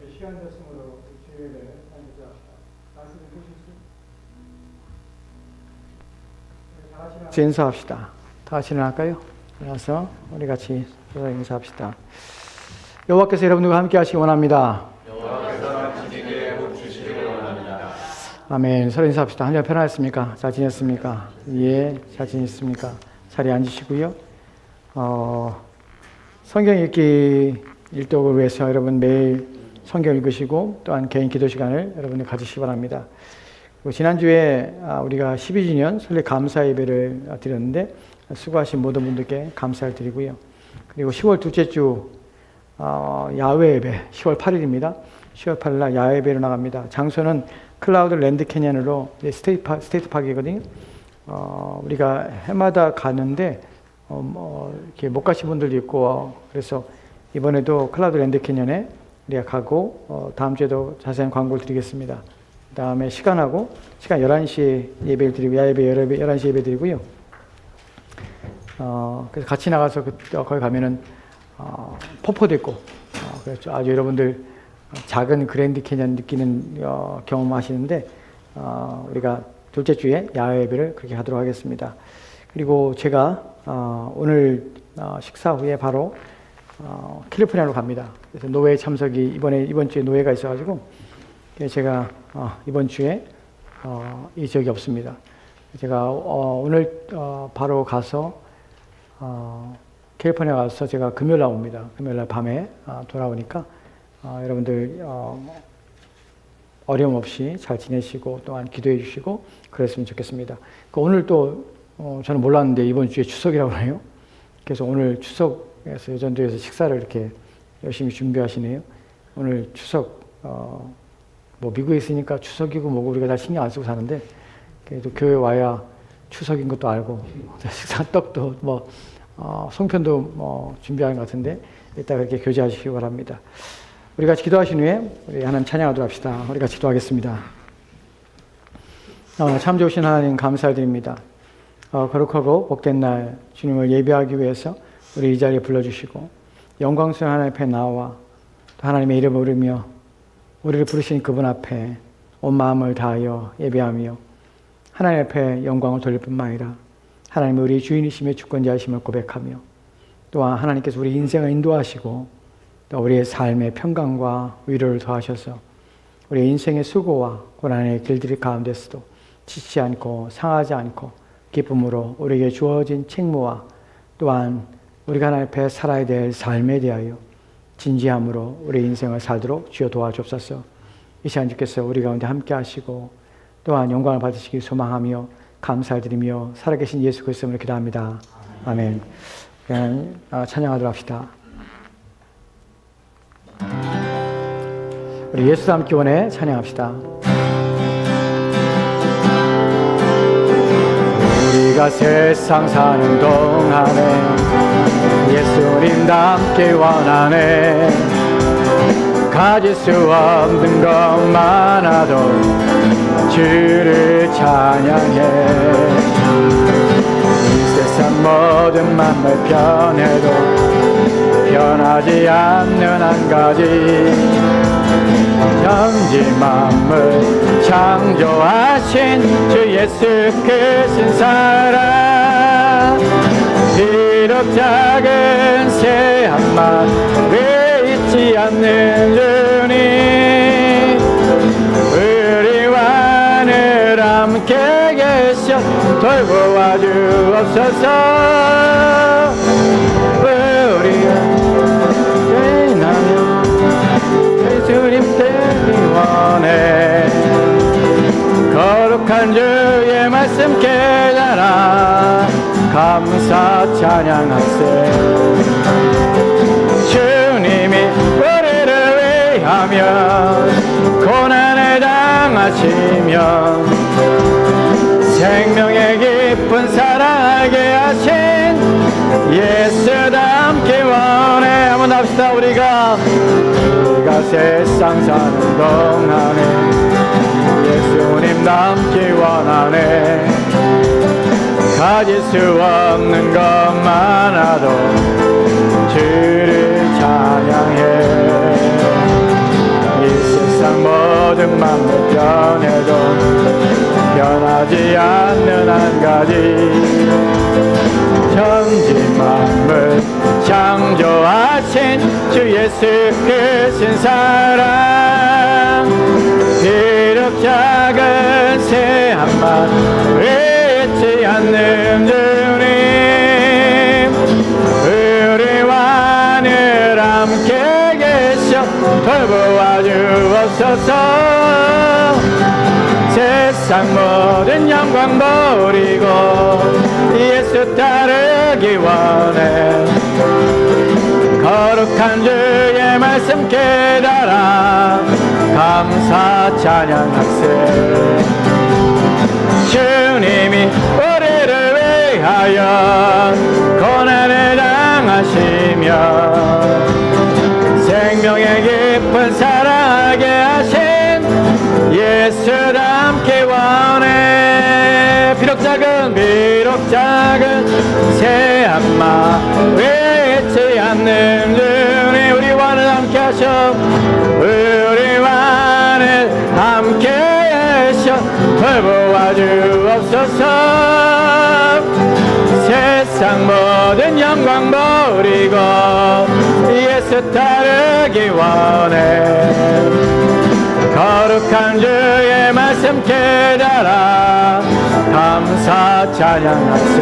우리 시간 됐으므로 주일에 앉으시다. 말씀 듣으실 수? 인사합시다. 다 같이 일어날까요? 일어나서 우리 같이 인사합시다. 여호와께서 여러분들과 함께 하시기 원합니다. 여호와께서 당신에게 복 주시기를 원합니다. 아멘. 서로 인사합시다. 한 주 편안했습니까? 잘 지냈습니까? 예, 잘 지냈습니까? 자리에 앉으시고요. 성경 읽기 일독을 위해서 여러분 매일 성경 읽으시고 또한 개인 기도 시간을 여러분이 가지시기 바랍니다. 그리고 지난주에 우리가 12주년 설립 감사 예배를 드렸는데 수고하신 모든 분들께 감사를 드리고요. 그리고 10월 둘째 주 야외 예배 10월 8일입니다. 10월 8일 날 야외 예배로 나갑니다. 장소는 클라우드 랜드 캐년으로 스테이트 파크이거든요. 우리가 해마다 가는데 이렇게 못 가신 분들도 있고 그래서 이번에도 클라우드 랜드 캐년에 우리가 가고 다음 주에도 자세한 광고를 드리겠습니다. 그 다음에 시간 11시에 예배를 드리고 야외 예배 11시 예배 드리고요. 그래서 같이 나가서 거기 가면은 폭포도 있고 그래서 아주 여러분들 작은 그랜드 캐년 느끼는 경험하시는데 우리가 둘째 주에 야외 예배를 그렇게 하도록 하겠습니다. 그리고 제가 오늘 식사 후에 바로 캘리포니아로 갑니다. 그래서 노회 참석이 이번 주에 노회가 있어가지고 제가 이번 주에 이 지역이 없습니다. 제가 오늘 바로 가서 캘리포니아 가서 제가 금요일 날 옵니다. 금요일 날 밤에 돌아오니까 여러분들 어려움 없이 잘 지내시고 또한 기도해 주시고 그랬으면 좋겠습니다. 오늘 또 저는 몰랐는데 이번 주에 추석이라고 해요. 그래서 오늘 추석에서 여전도에서 식사를 이렇게 열심히 준비하시네요. 오늘 추석 뭐 미국에 있으니까 추석이고 뭐고 우리가 다 신경 안 쓰고 사는데 그래도 교회 와야 추석인 것도 알고 식사 떡도 뭐 송편도 뭐 준비하는 것 같은데 이따 그렇게 교제하시기 바랍니다. 우리 같이 기도하신 후에 우리 하나님 찬양하도록 합시다. 우리 같이 기도하겠습니다. 참 좋으신 하나님 감사드립니다. 거룩하고 복된 날 주님을 예배하기 위해서 우리 이 자리에 불러주시고 영광스러운 하나님 앞에 나와 또 하나님의 이름을 부르며 우리를 부르신 그분 앞에 온 마음을 다하여 예배하며 하나님 앞에 영광을 돌릴 뿐만 아니라 하나님은 우리 주인이시며 주권자이심을 고백하며 또한 하나님께서 우리 인생을 인도하시고 또 우리의 삶의 평강과 위로를 더하셔서 우리의 인생의 수고와 고난의 길들 가운데서도 지치지 않고 상하지 않고 기쁨으로 우리에게 주어진 책무와 또한 우리가 하나님 앞에 살아야 될 삶에 대하여 진지함으로 우리 인생을 살도록 주여 도와주옵소서. 이 시간 주께서 우리 가운데 함께 하시고 또한 영광을 받으시기 소망하며 감사드리며 살아계신 예수 그리스도 이름으로 기도합니다. 아멘. 그냥 찬양하도록 합시다. 우리 예수 닮기 원해 찬양합시다. 우리가 세상 사는 동안에 예수님 닮기 원하네. 가질 수 없는 것 많아도 주를 찬양해. 이 세상 모든 만물 변해도 변하지 않는 한 가지 천지 만물 창조하신 주 예수 크신 사랑 비록 작은 새 한 마리 잊지 않는 주님 우리와 늘 함께 계셔 돌보아 주옵소서. 예수님 되기 원해. 거룩한 주의 말씀 깨달아 감사 찬양하세. 주님이 우리를 위하며 고난을 당하시며 생명의 깊은 사랑하게 하신 예수 닮기 원해. 한번 합시다. 우리가 세상 사는 동안에 예수님 닮기 원하네. 가질 수 없는 것 많아도 주를 찬양해. 만물 변해도 변하지 않는 한 가지 천지만물 창조하신 주 예수 크신 사랑 비록 작은 새 한 마리 잊지 않는 주님 우리와 늘 함께 계셔 돌보아 주옵소서 세상 모든 영광 버리고 예수 따르기 원해 거룩한 주의 말씀 깨달아 감사 찬양 학세 주님이 우리를 위하여 고난을 당하시며 생명의 깊은 사랑하게 하신 예수 닮기 원해 비록 작은 새 한 마리 잊지 않는 주님 우리와 늘 함께 하셔 우리와 늘 함께 하셔 돌보아 주옵소서 세상 모든 영광 버리고 예수 따르기 원해 거룩한 주의 말씀 깨달아 감사 찬양하세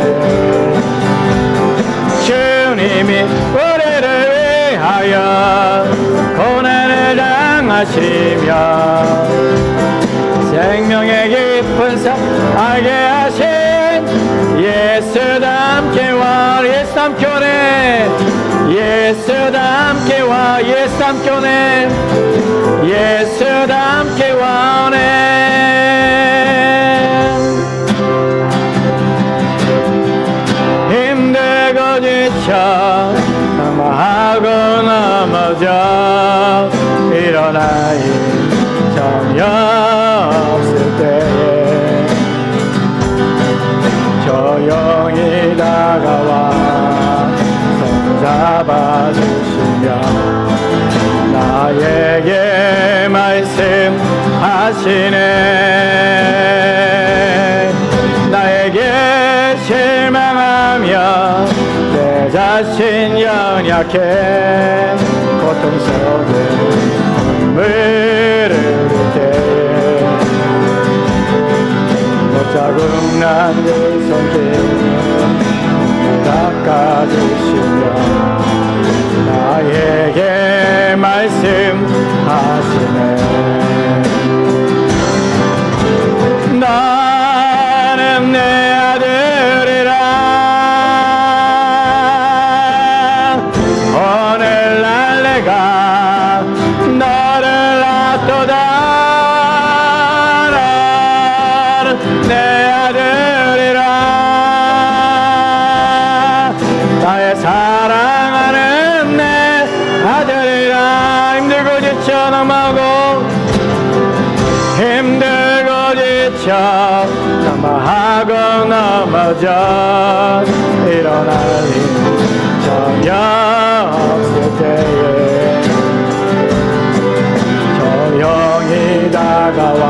주님이 우리를 위하여 고난을 당하시며 생명의 깊은 사랑하게 하신 예수 닮기 원 예수 닮기 원해 예수 닮기 원 예수 닮기 원해 예수 닮기 원해 힘들고 지쳐 낙마하고 넘어져 일어나 정이 없을 때에 조용히 다가와 손 잡아주시며 나에게 말씀하시네 나에게 실망하며 내 자신 연약해 고통 속에 눈물을 흘릴 때에 못자국 난 그 손길 닦아주시며 나에게 말씀하시네 나는 내 아들이라 오늘날 내가 너를 낳도다 나는 내 아들이라 나의 사랑하는 내 아들이라 힘들고 지쳐 넘어가고 힘들고 지쳐 낙마하고 넘어져 일어날 힘 전혀 없을 때에 조용히 다가와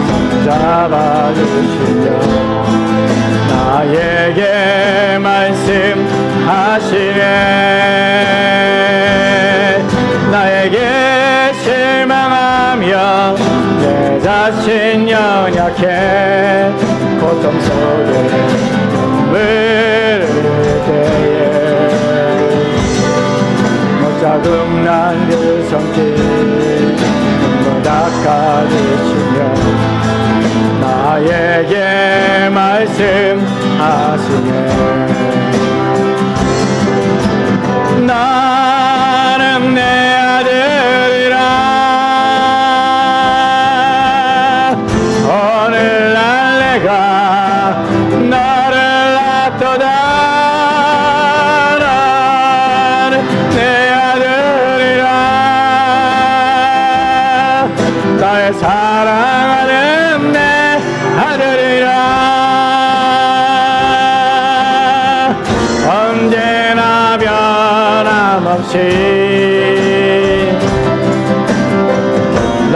손 잡아주시며 나에게 말씀하시네 나에게 실망하며 내 자신 연약해 고통 속에 눈물을 흘릴 때에 못자국 난 그 손길 눈물 닦아주시며 나에게 말씀하시네 나는 내 아들이라 오늘날 내가 너를 낳도다 나는 내 아들이라 나의 사랑하는 내 아들이라 언제나 변함없이 나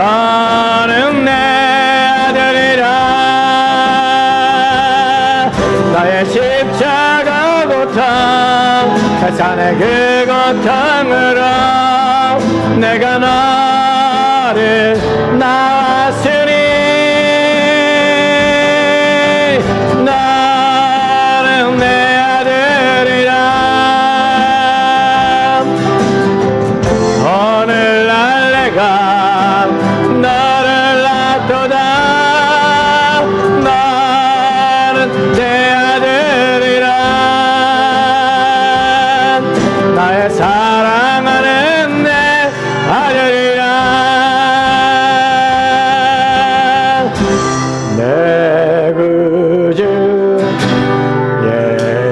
아들 낳았으니 나는 내 아들이라. 오늘날 내가 너를 낳도다. 나는 내 아들이라. 나의 사랑하는 내 아들이라. 내 구주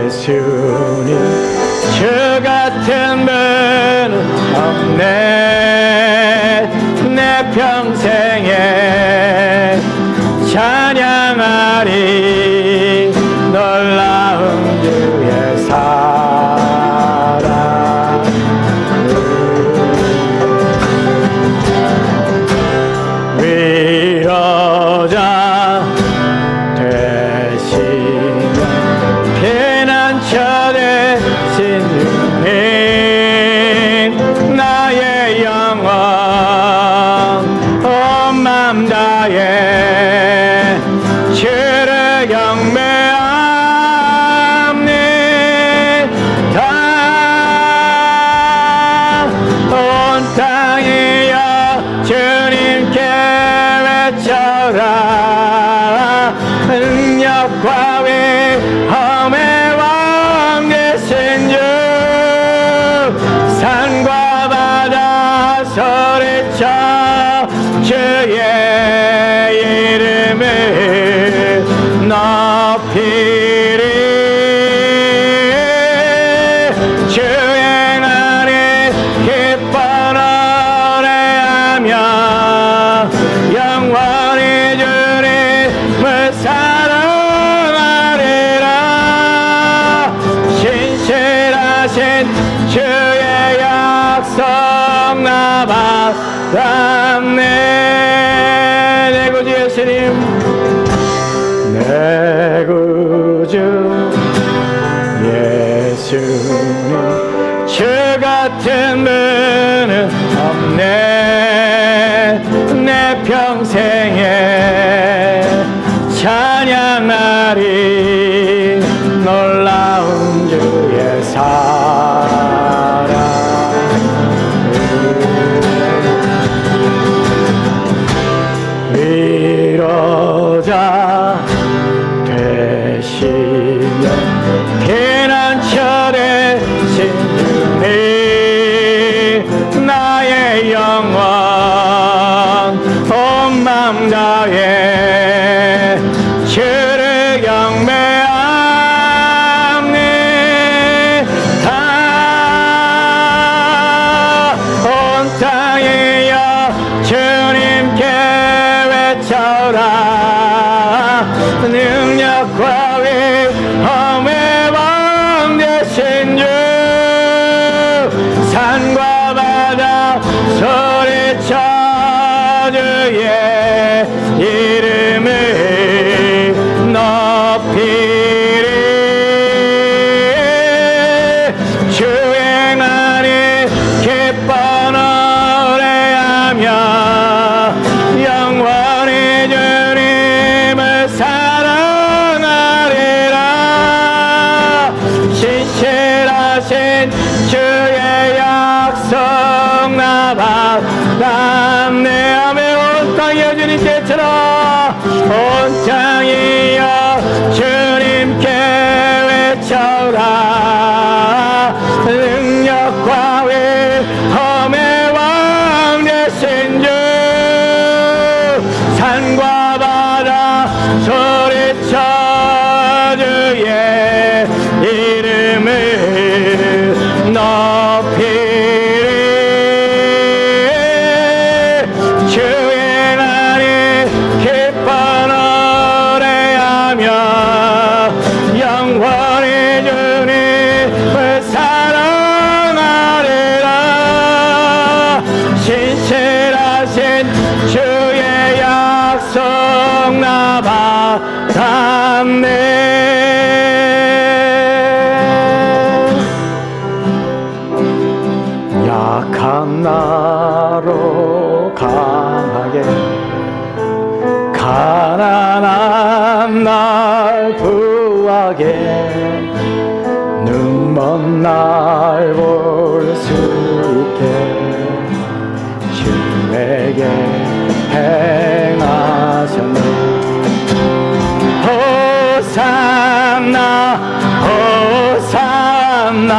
예수님 주 같은 분은 없네. 내 평생에 찬양하리 놀라운 주의 사랑. 위로자 되시며 피난처 되신 주님 나의 영원 온 맘 다해 주를 경배합니다. 온 땅이여 주님께 외쳐라. 능력과 위엄의 왕 되신 주 산과 바다 소리쳐 주의 이름을 높이리. 주행하니 기뻐 노래하며 영원히 주님을 사랑하리라. 신실하신 주의 약속 나 받았네. 내 구주 예수님 내 구주 예수님 주 같은 분은 없네. 내 평생에 찬양하리 놀라운 주의 사랑. 위로자 되시며 피난처 되신 주님 나의 영원 온 맘 다해 주를 경배합니다. 온 땅이여 주님께 외쳐라. 능력과 위엄의 왕 되신 주 산과 바다 소리쳐 주의 이름을 높이리. 주행하니 기뻐 노래하며 영원히 주님을 사랑하리라. 신실하신 주의 약속 나 받았네. 아멘. 온 땅이여 주님께 쳐라. 온 땅이여 주님께 외쳐라. 능력과 위엄의 왕 되신 주 산과 바다 소리쳐 주의 이름을 높이리. 주행하니 기뻐 노래하며 영원히 주님을 사랑하리라. 신실하신 주의 약속 나 받았네. 약한 나로 가 가난한 날 부하게 눈먼 날 볼 수 있게 주에게 행하셨네. 호산나 호산나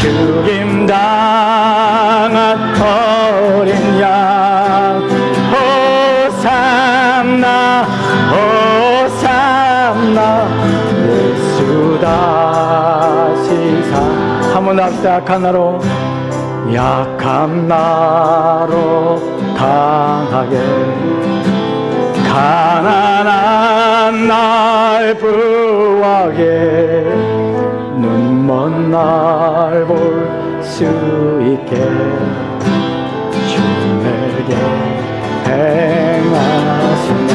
죽임당한 어린 양. 호산나 호산나 예수 다시 사. 한번 합시다. 약한 나로 약한 나로 강하게 가난한 날 부하게 눈먼 날 볼 수 있게 주에게 행하시네.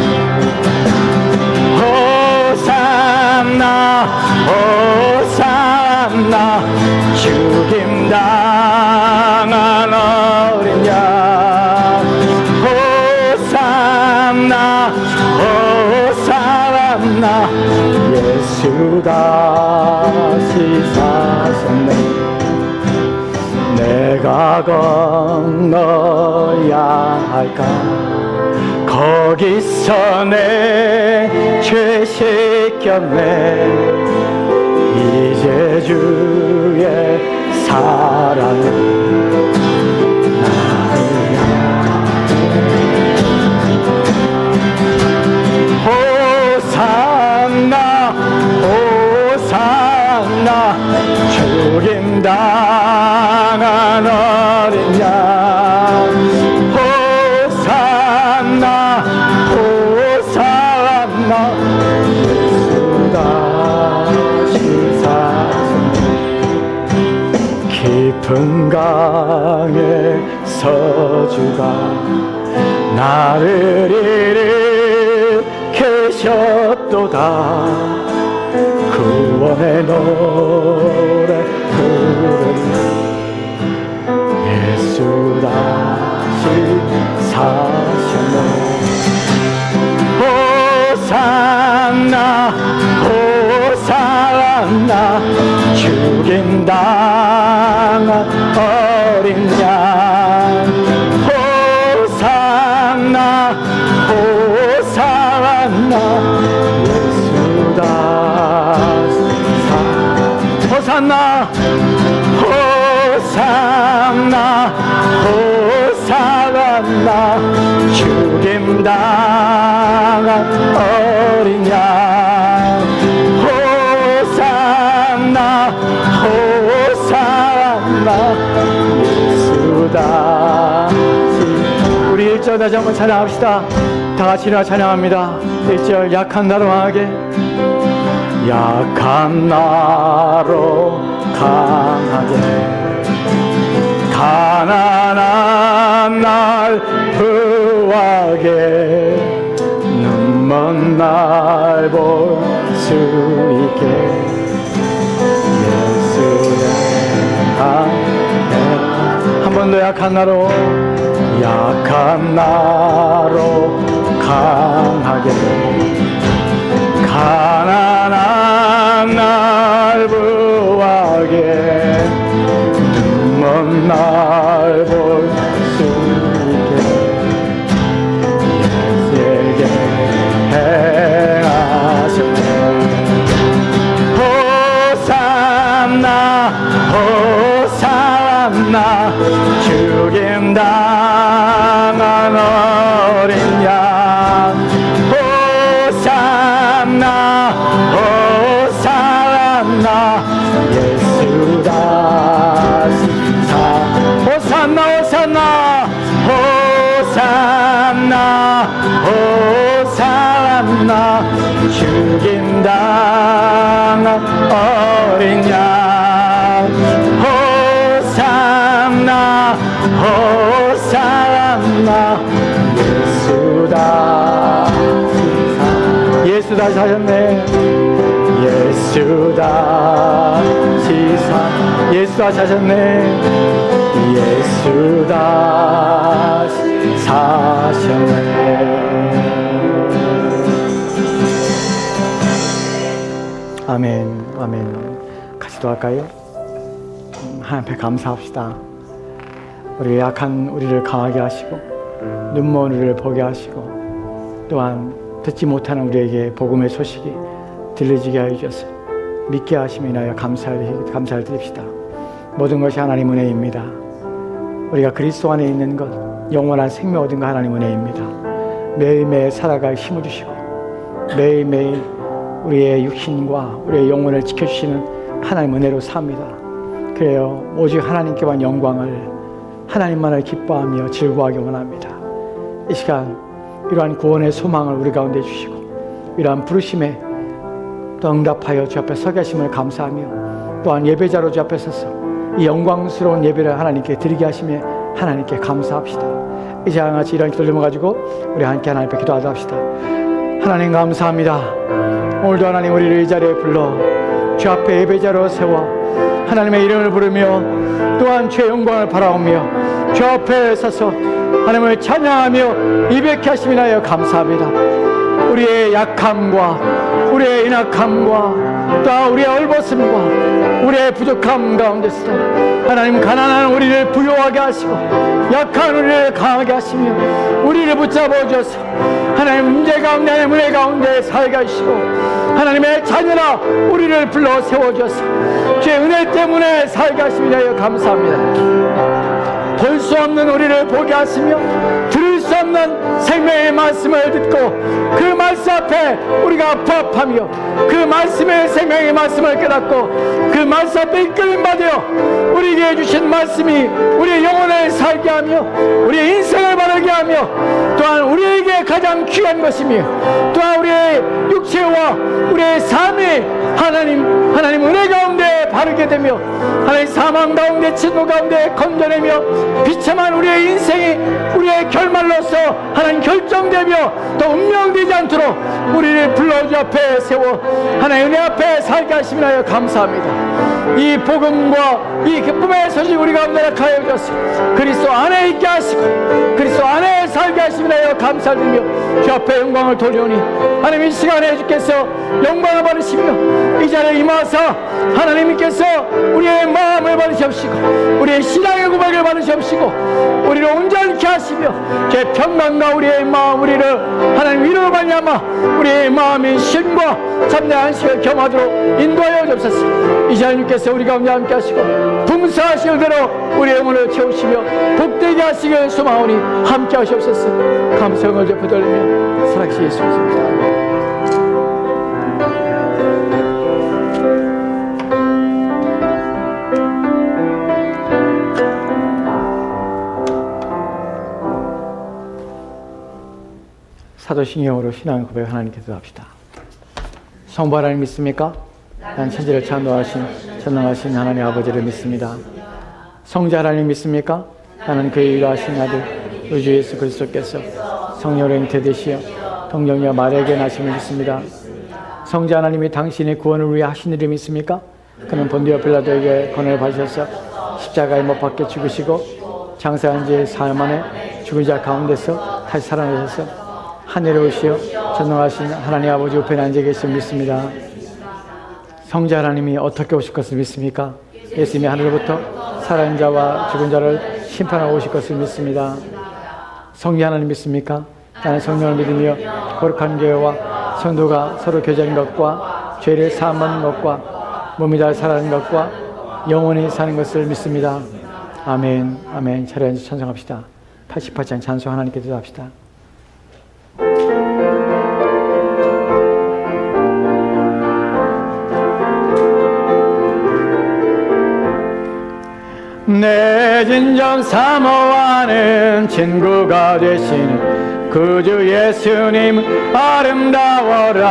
호산나 호산나 죽임당한 어린 양. 호산나 호산나 예수 다시 사셨네. 내가 건너야 할까 거기서 내 죄 씻겼네. 이제 주의 사랑은 나를 호산나 호산나 죽임당한 어린 양. 호산나 호산나 예수 다시 사셨네. 깊은 강에 서주가 나를 일으키셨도다. 구원의 노래 부르며 예수 다시 사셨네. 호산나 호산나 죽임당한 어린 양. 호산나 호산나 예수 다시 호산나 호산나 호산나 죽임당한 어린 양. 호산나 호산나 예수 다시. 우리 1절 다시 한번 찬양합시다. 다 같이 일어나 찬양합니다. 1절 약한 나로 강하게 약한 나로 강하게 가난한 날 부하게 눈먼 날 볼 수 있게 예수의 한 번 더 약한 나로 강하게 가난한 날 부하게 눈먼 날 볼 수 있게 예수에게 행하셨네. 호산나 호산나 죽임당한 어린 양. 호산나 호산나 예수 다시 사. 호산나 호산나 호산나 호산나 죽임당한 어린 양. 호산나 호산나 예수 다시 사. 예수 다시 사셨네. 예수 다시 사. 예수 다시 사셨네. 예수 다시 사셨네. 아멘. 같이 도할까요? 하나님 앞에 감사합시다. 우리 약한 우리를 강하게 하시고 눈먼 우리를 보게 하시고 또한 듣지 못하는 우리에게 복음의 소식이 들려지게 하여 주셔서 믿게 하심에 인하여 감사를 드립시다. 모든 것이 하나님 은혜입니다. 우리가 그리스도 안에 있는 것, 영원한 생명 얻은 것 하나님 은혜입니다. 매일매일 살아갈 힘을 주시고 매일매일 우리의 육신과 우리의 영혼을 지켜주시는 하나님 은혜로 삽니다. 그래요. 오직 하나님께만 영광을, 하나님만을 기뻐하며 즐거워하기 원합니다. 이 시간 이러한 구원의 소망을 우리 가운데 주시고 이러한 부르심에 또 응답하여 주 앞에 서게 하심을 감사하며 또한 예배자로 주 앞에 서서 이 영광스러운 예배를 하나님께 드리게 하시며 하나님께 감사합시다. 이제 같이 이런 기도를 가지고 우리 함께 하나님 앞에 기도하자 합시다. 하나님 감사합니다. 오늘도 하나님 우리를 이 자리에 불러 주 앞에 예배자로 세워 하나님의 이름을 부르며 또한 주의 영광을 바라오며 주 앞에 서서 하나님을 찬양하며 이백케 하심을 하여 감사합니다. 우리의 약함과 우리의 인악함과 또 우리의 얼버슴과 우리의 부족함 가운데서 하나님 가난한 우리를 부요하게 하시고 약한 우리를 강하게 하시며 우리를 붙잡아 주셔서 하나님 문제 가운데 하나님 은혜 가운데 살게 하시고 하나님의 자녀라 우리를 불러 세워주셔서 주의 은혜 때문에 살게 하심을 하여 감사합니다. 볼 수 없는 우리를 보게 하시며 들을 수 없는 생명의 말씀을 듣고 그 말씀 앞에 우리가 부합하며 그 말씀의 생명의 말씀을 깨닫고 그 말씀 앞에 이끌림 받아 우리에게 주신 말씀이 우리의 영혼을 살게 하며 우리의 인생을 바르게 하며 또한 우리에게 가장 귀한 것이며 또한 우리의 육체와 우리의 삶이 하나님 은혜 가운데 바르게 되며 하나님 사망 가운데 진노 가운데 건져내며 비참한 우리의 인생이 우리의 결말로서 하나님 결정되며 또 운명되지 않도록 우리를 불러 주 앞에 세워 하나님 은혜 앞에 살게 하시며 하여 감사합니다. 이 복음과 이 기쁨의 소식 우리 가운데 하여 주셔서 그리스도 안에 있게 하시고 그리스도 안에 살게 하시며 하여 감사드리며 주 앞에 영광을 돌리오니 하나님 이 시간에 주께서 영광을 받으시며 이 자리에 임하사 하나님께서 우리의 마음을 받으시옵시고 우리의 신앙의 고백을 받으시옵시고 우리를 온전케 하시며 제 평강과 우리의 마음 우리를 하나님 위로로 말미암아 우리의 마음의 심과 참된 안식을 경험하도록 인도하여 주옵소서. 이 자리에 주께서 우리 가운데 함께 하시고 분사하시는 대로 우리의 영혼을 채우시며 복되게 하시길 소망하오니 함께 하시옵소서. 감성을 접해 돌리며 살아계신 예수 그리스도입니다. 사도신경으로 신앙 고백 하나님께 기도합시다. 성부 하나님 믿습니까? 난 천지를 창조하신 전능하신 하나님 아버지를 믿습니다. 성자 하나님 믿습니까? 나는 그의 유일하신 아들 우주 예수 그리스도께서 성령으로 잉태되시어 동정녀 마리아에게 나심을 믿습니다. 성자 하나님이 당신의 구원을 위해 하신 일을 믿습니까? 그는 본디오 빌라도에게 권한을 받으셔서 십자가에 못 박혀 죽으시고 장사한 지 사흘 만에 죽은 자 가운데서 다시 살아나셔서 하늘에 오시어 전능하신 하나님 아버지 우편에 앉아 계심을 믿습니다. 성자 하나님이 어떻게 오실 것을 믿습니까? 예수님이 하늘로부터 살아있는 자와 죽은 자를 심판하고 오실 것을 믿습니다. 성자 하나님 믿습니까? 나는 성령을 믿으며 거룩한 교회와 성도가 서로 교제하는 것과 죄를 사함받는 것과 몸이 다 살아나는 것과 영원히 사는 것을 믿습니다. 아멘. 아멘. 자리에 앉아 찬송합시다. 88장 찬송 하나님께 기도합시다. 내 진정 사모하는 친구가 되시는 구주 예수님 아름다워라.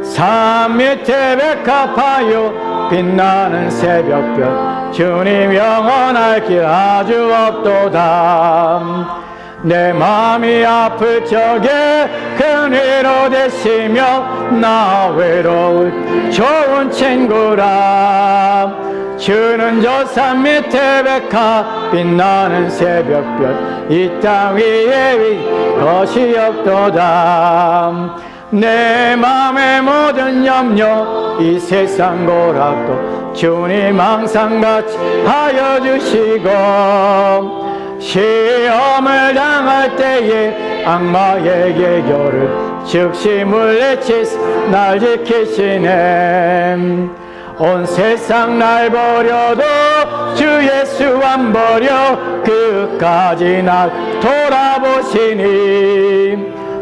산 밑에 백합하여 빛나는 새벽별 주님 영원할 길 아주 없도다. 내 마음이 아플 적에 큰 위로 되시며 나 외로울 좋은 친구라. 주는 저 산 밑에 백합 빛나는 새벽별 이 땅 위에 것이 없도다. 내 맘의 모든 염려 이 세상 고락도 주님 항상 같이 하여 주시고 시험을 당할 때에 악마의 계교를 즉시 물리치사 날 지키시네 온 세상 날 버려도 주 예수 안 버려 끝까지 날 돌아보시니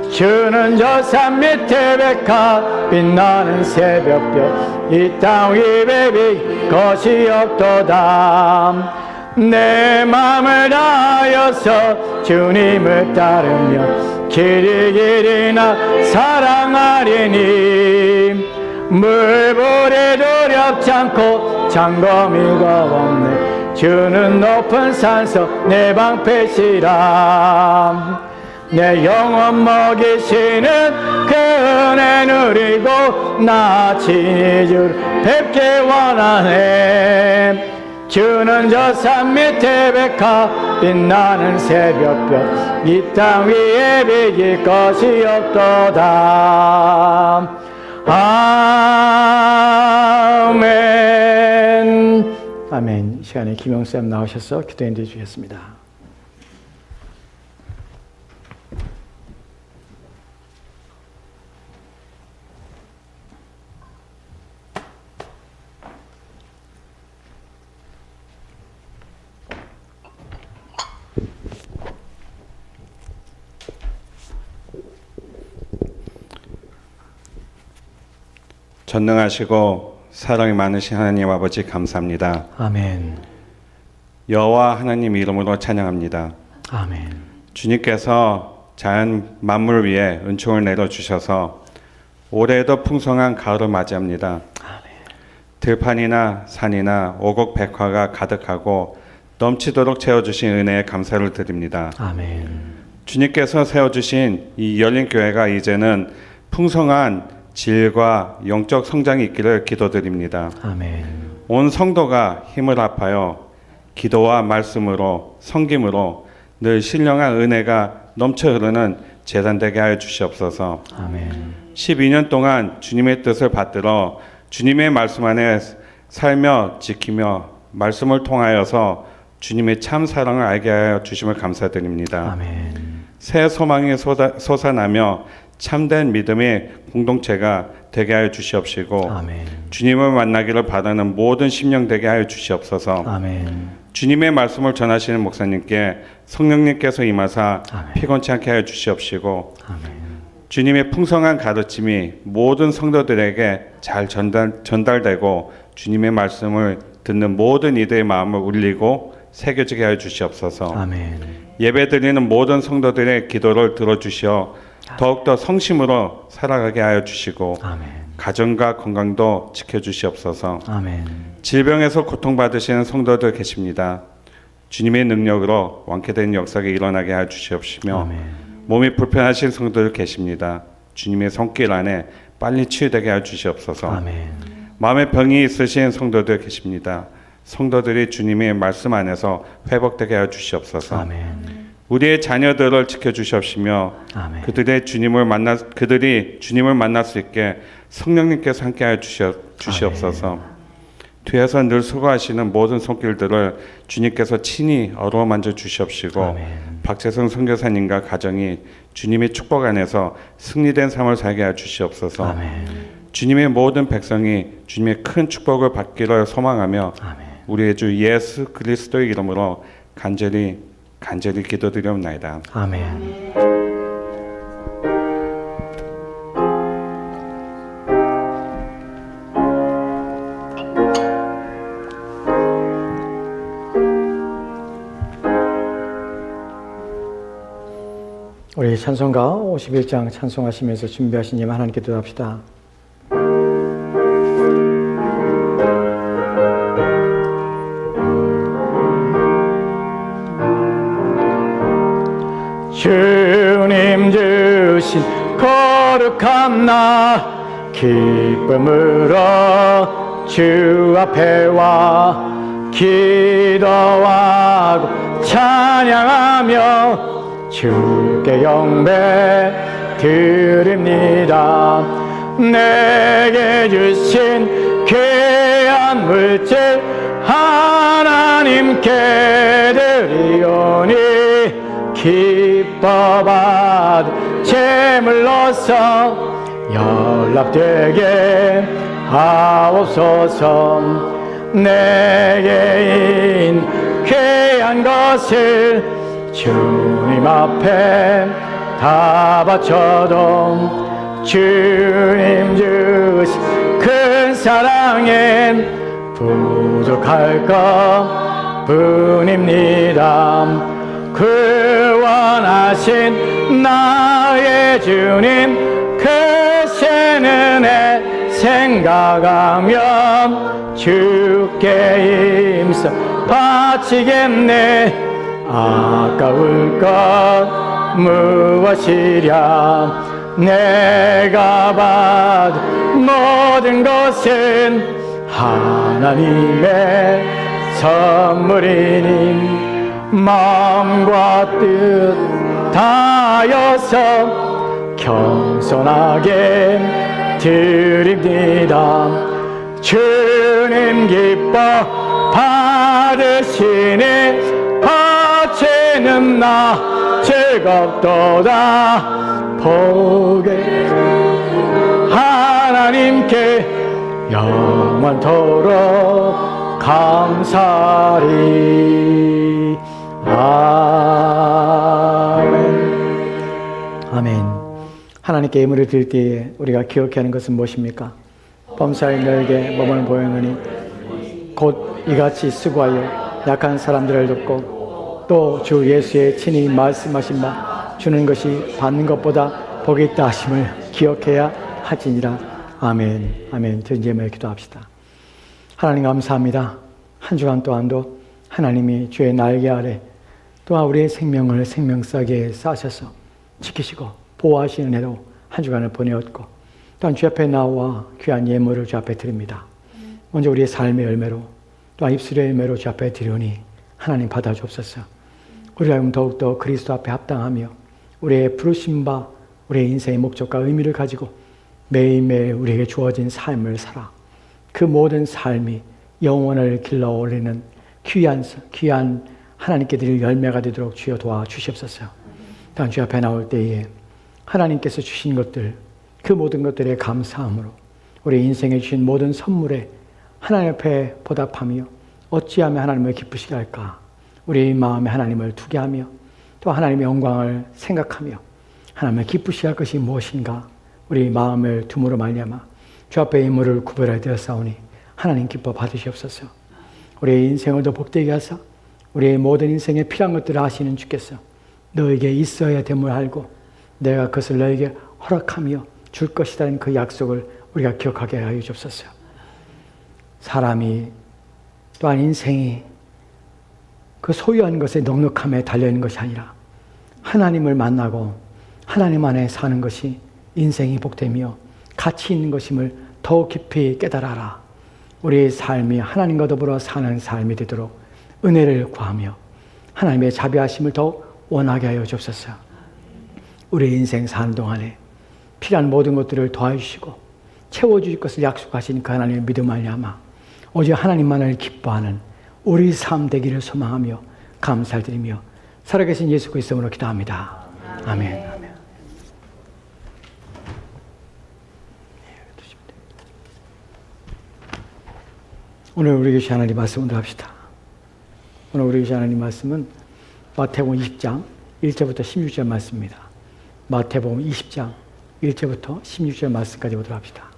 주는 저 산 밑에 백합 빛나는 새벽별 이 땅 위 베비 것이 없도다 내 맘을 다하여서 주님을 따르며 길이 나 사랑하리니 물불이 두렵지 않고 장거미가 없네 주는 높은 산속 내 방패시라 내 영혼 먹이시는 그 은혜 누리고 나 친히 주를 뵙게 원하네 주는 저 산 밑에 백합 빛나는 새벽별 이 땅 위에 비길 것이 없도다 아멘 아멘 이 시간에 김영쌤 나오셔서 기도해 주셨습니다. 전능하시고 사랑이 많으신 하나님 아버지 감사합니다. 아멘 여호와 하나님 이름으로 찬양합니다. 아멘 주님께서 자연 만물 위에 은총을 내려주셔서 올해에도 풍성한 가을을 맞이합니다. 들판이나 산이나 오곡 백화가 가득하고 넘치도록 채워주신 은혜에 감사를 드립니다. 아멘 주님께서 세워주신 이 열린교회가 이제는 풍성한 질과 영적 성장이 있기를 기도드립니다. 아멘 온 성도가 힘을 합하여 기도와 말씀으로 섬김으로 늘 신령한 은혜가 넘쳐 흐르는 재단되게 하여 주시옵소서. 아멘 12년 동안 주님의 뜻을 받들어 주님의 말씀 안에 살며 지키며 말씀을 통하여서 주님의 참 사랑을 알게 하여 주심을 감사드립니다. 아멘 새 소망이 솟아나며 참된 믿음의 공동체가 되게 하여 주시옵시고 아멘 주님을 만나기를 바라는 모든 심령 되게 하여 주시옵소서. 아멘 주님의 말씀을 전하시는 목사님께 성령님께서 임하사 아멘. 피곤치 않게 하여 주시옵시고 아멘 주님의 풍성한 가르침이 모든 성도들에게 잘 전달되고 주님의 말씀을 듣는 모든 이들의 마음을 울리고 새겨지게 하여 주시옵소서. 아멘 예배드리는 모든 성도들의 기도를 들어주시어 더욱더 성심으로 살아가게 하여 주시고 아멘 가정과 건강도 지켜주시옵소서. 아멘 질병에서 고통받으시는 성도들 계십니다. 주님의 능력으로 완쾌된 역사가 일어나게 하여 주시옵시며 아멘 몸이 불편하신 성도들 계십니다. 주님의 손길 안에 빨리 치유되게 하여 주시옵소서. 아멘 마음의 병이 있으신 성도들 계십니다. 성도들이 주님의 말씀 안에서 회복되게 하여 주시옵소서. 아멘 우리의 자녀들을 지켜주시옵시며 아멘 그들이 주님을 만날 수 있게 성령님께서 함께하여 주시옵소서. 뒤에서 늘 수고하시는 모든 손길들을 주님께서 친히 어루만져 주시옵시고 아멘. 박재성 선교사님과 가정이 주님의 축복 안에서 승리된 삶을 살게 하여 주시옵소서. 아멘 주님의 모든 백성이 주님의 큰 축복을 받기를 소망하며 아멘 우리의 주 예수 그리스도의 이름으로 간절히 기도드리옵나이다. 아멘 우리 찬송가 51장 찬송하시면서 준비하신 예만 하나님께 기도합시다. 주님 주신 거룩한 나 기쁨으로 주 앞에 와 기도하고 찬양하며 주께 영배 드립니다. 내게 주신 귀한 물질 하나님께 드리오니 기뻐 받은 제물로서 연락되게 하옵소서. 내게 인 귀한 것을 주님 앞에 다 바쳐도 주님 주신 큰 사랑엔 부족할 것 뿐입니다. 구원하신 나의 주님 크신 은혜 생각하며 주께 힘써 바치겠네. 아까울 것 무엇이랴. 내가 받은 모든 것은 하나님의 선물이니 마음과 뜻 다하여서 겸손하게 드립니다. 주님 기뻐 받으시니 어찌는 나 즐겁도다. 복의 하나님께 영원토록 감사리. 아멘. 아멘. 하나님께 예물을 드릴 때에 우리가 기억해야 하는 것은 무엇입니까? 범사에 너에게 몸을 보이느니 곧 이같이 수고하여 약한 사람들을 돕고 또 주 예수의 친히 말씀하신 바 주는 것이 받는 것보다 복이 있다 하심을 기억해야 하지니라. 아멘. 아멘. 전제마에 기도합시다. 하나님 감사합니다. 한 주간 또한도 하나님이 주의 날개 아래 또한 우리의 생명을 생명싸게 싸셔서 지키시고 보호하시는 해로 한 주간을 보내었고 또한 주 앞에 나와 귀한 예물을 주 앞에 드립니다. 먼저 우리의 삶의 열매로 또한 입술의 열매로 주 앞에 드리오니 하나님 받아주옵소서. 우리가 더욱더 그리스도 앞에 합당하며 우리의 부르심 바 우리의 인생의 목적과 의미를 가지고 매일매일 우리에게 주어진 삶을 살아 그 모든 삶이 영혼을 길러 올리는 귀한 하나님께 드릴 열매가 되도록 주여 도와주시옵소서. 또한 주 앞에 나올 때에 하나님께서 주신 것들 그 모든 것들에 감사함으로 우리 인생에 주신 모든 선물에 하나님 앞에 보답하며 어찌하면 하나님을 기쁘시게 할까. 우리 마음에 하나님을 두게 하며 또 하나님의 영광을 생각하며 하나님을 기쁘시게 할 것이 무엇인가 우리 마음을 둠으로 말미암아 주 앞에 인물을 구별하여 되었사오니 하나님 기뻐 받으시옵소서. 우리의 인생을 더 복되게 하사 우리의 모든 인생에 필요한 것들을 아시는 주께서 너에게 있어야 됨을 알고 내가 그것을 너에게 허락하며 줄 것이라는 그 약속을 우리가 기억하게 하여 주옵소서. 사람이 또한 인생이 그 소유한 것에 넉넉함에 달려있는 것이 아니라 하나님을 만나고 하나님 안에 사는 것이 인생이 복되며 가치 있는 것임을 더욱 깊이 깨달아라. 우리의 삶이 하나님과 더불어 사는 삶이 되도록 은혜를 구하며 하나님의 자비하심을 더욱 원하게 하여 주옵소서. 우리 인생 사는 동안에 필요한 모든 것들을 도와주시고 채워주실 것을 약속하신 그 하나님의 믿음 말미암아 오직 하나님만을 기뻐하는 우리 삶 되기를 소망하며 감사드리며 살아계신 예수 그리스도로 기도합니다. 아멘. 아멘. 오늘 우리 계신 하나님 말씀을 합시다. 오늘 우리 계신 하나님 말씀은 마태복음 20장 1절부터 16절 말씀입니다. 마태복음 20장 1절부터 16절 말씀까지 보도록 합시다.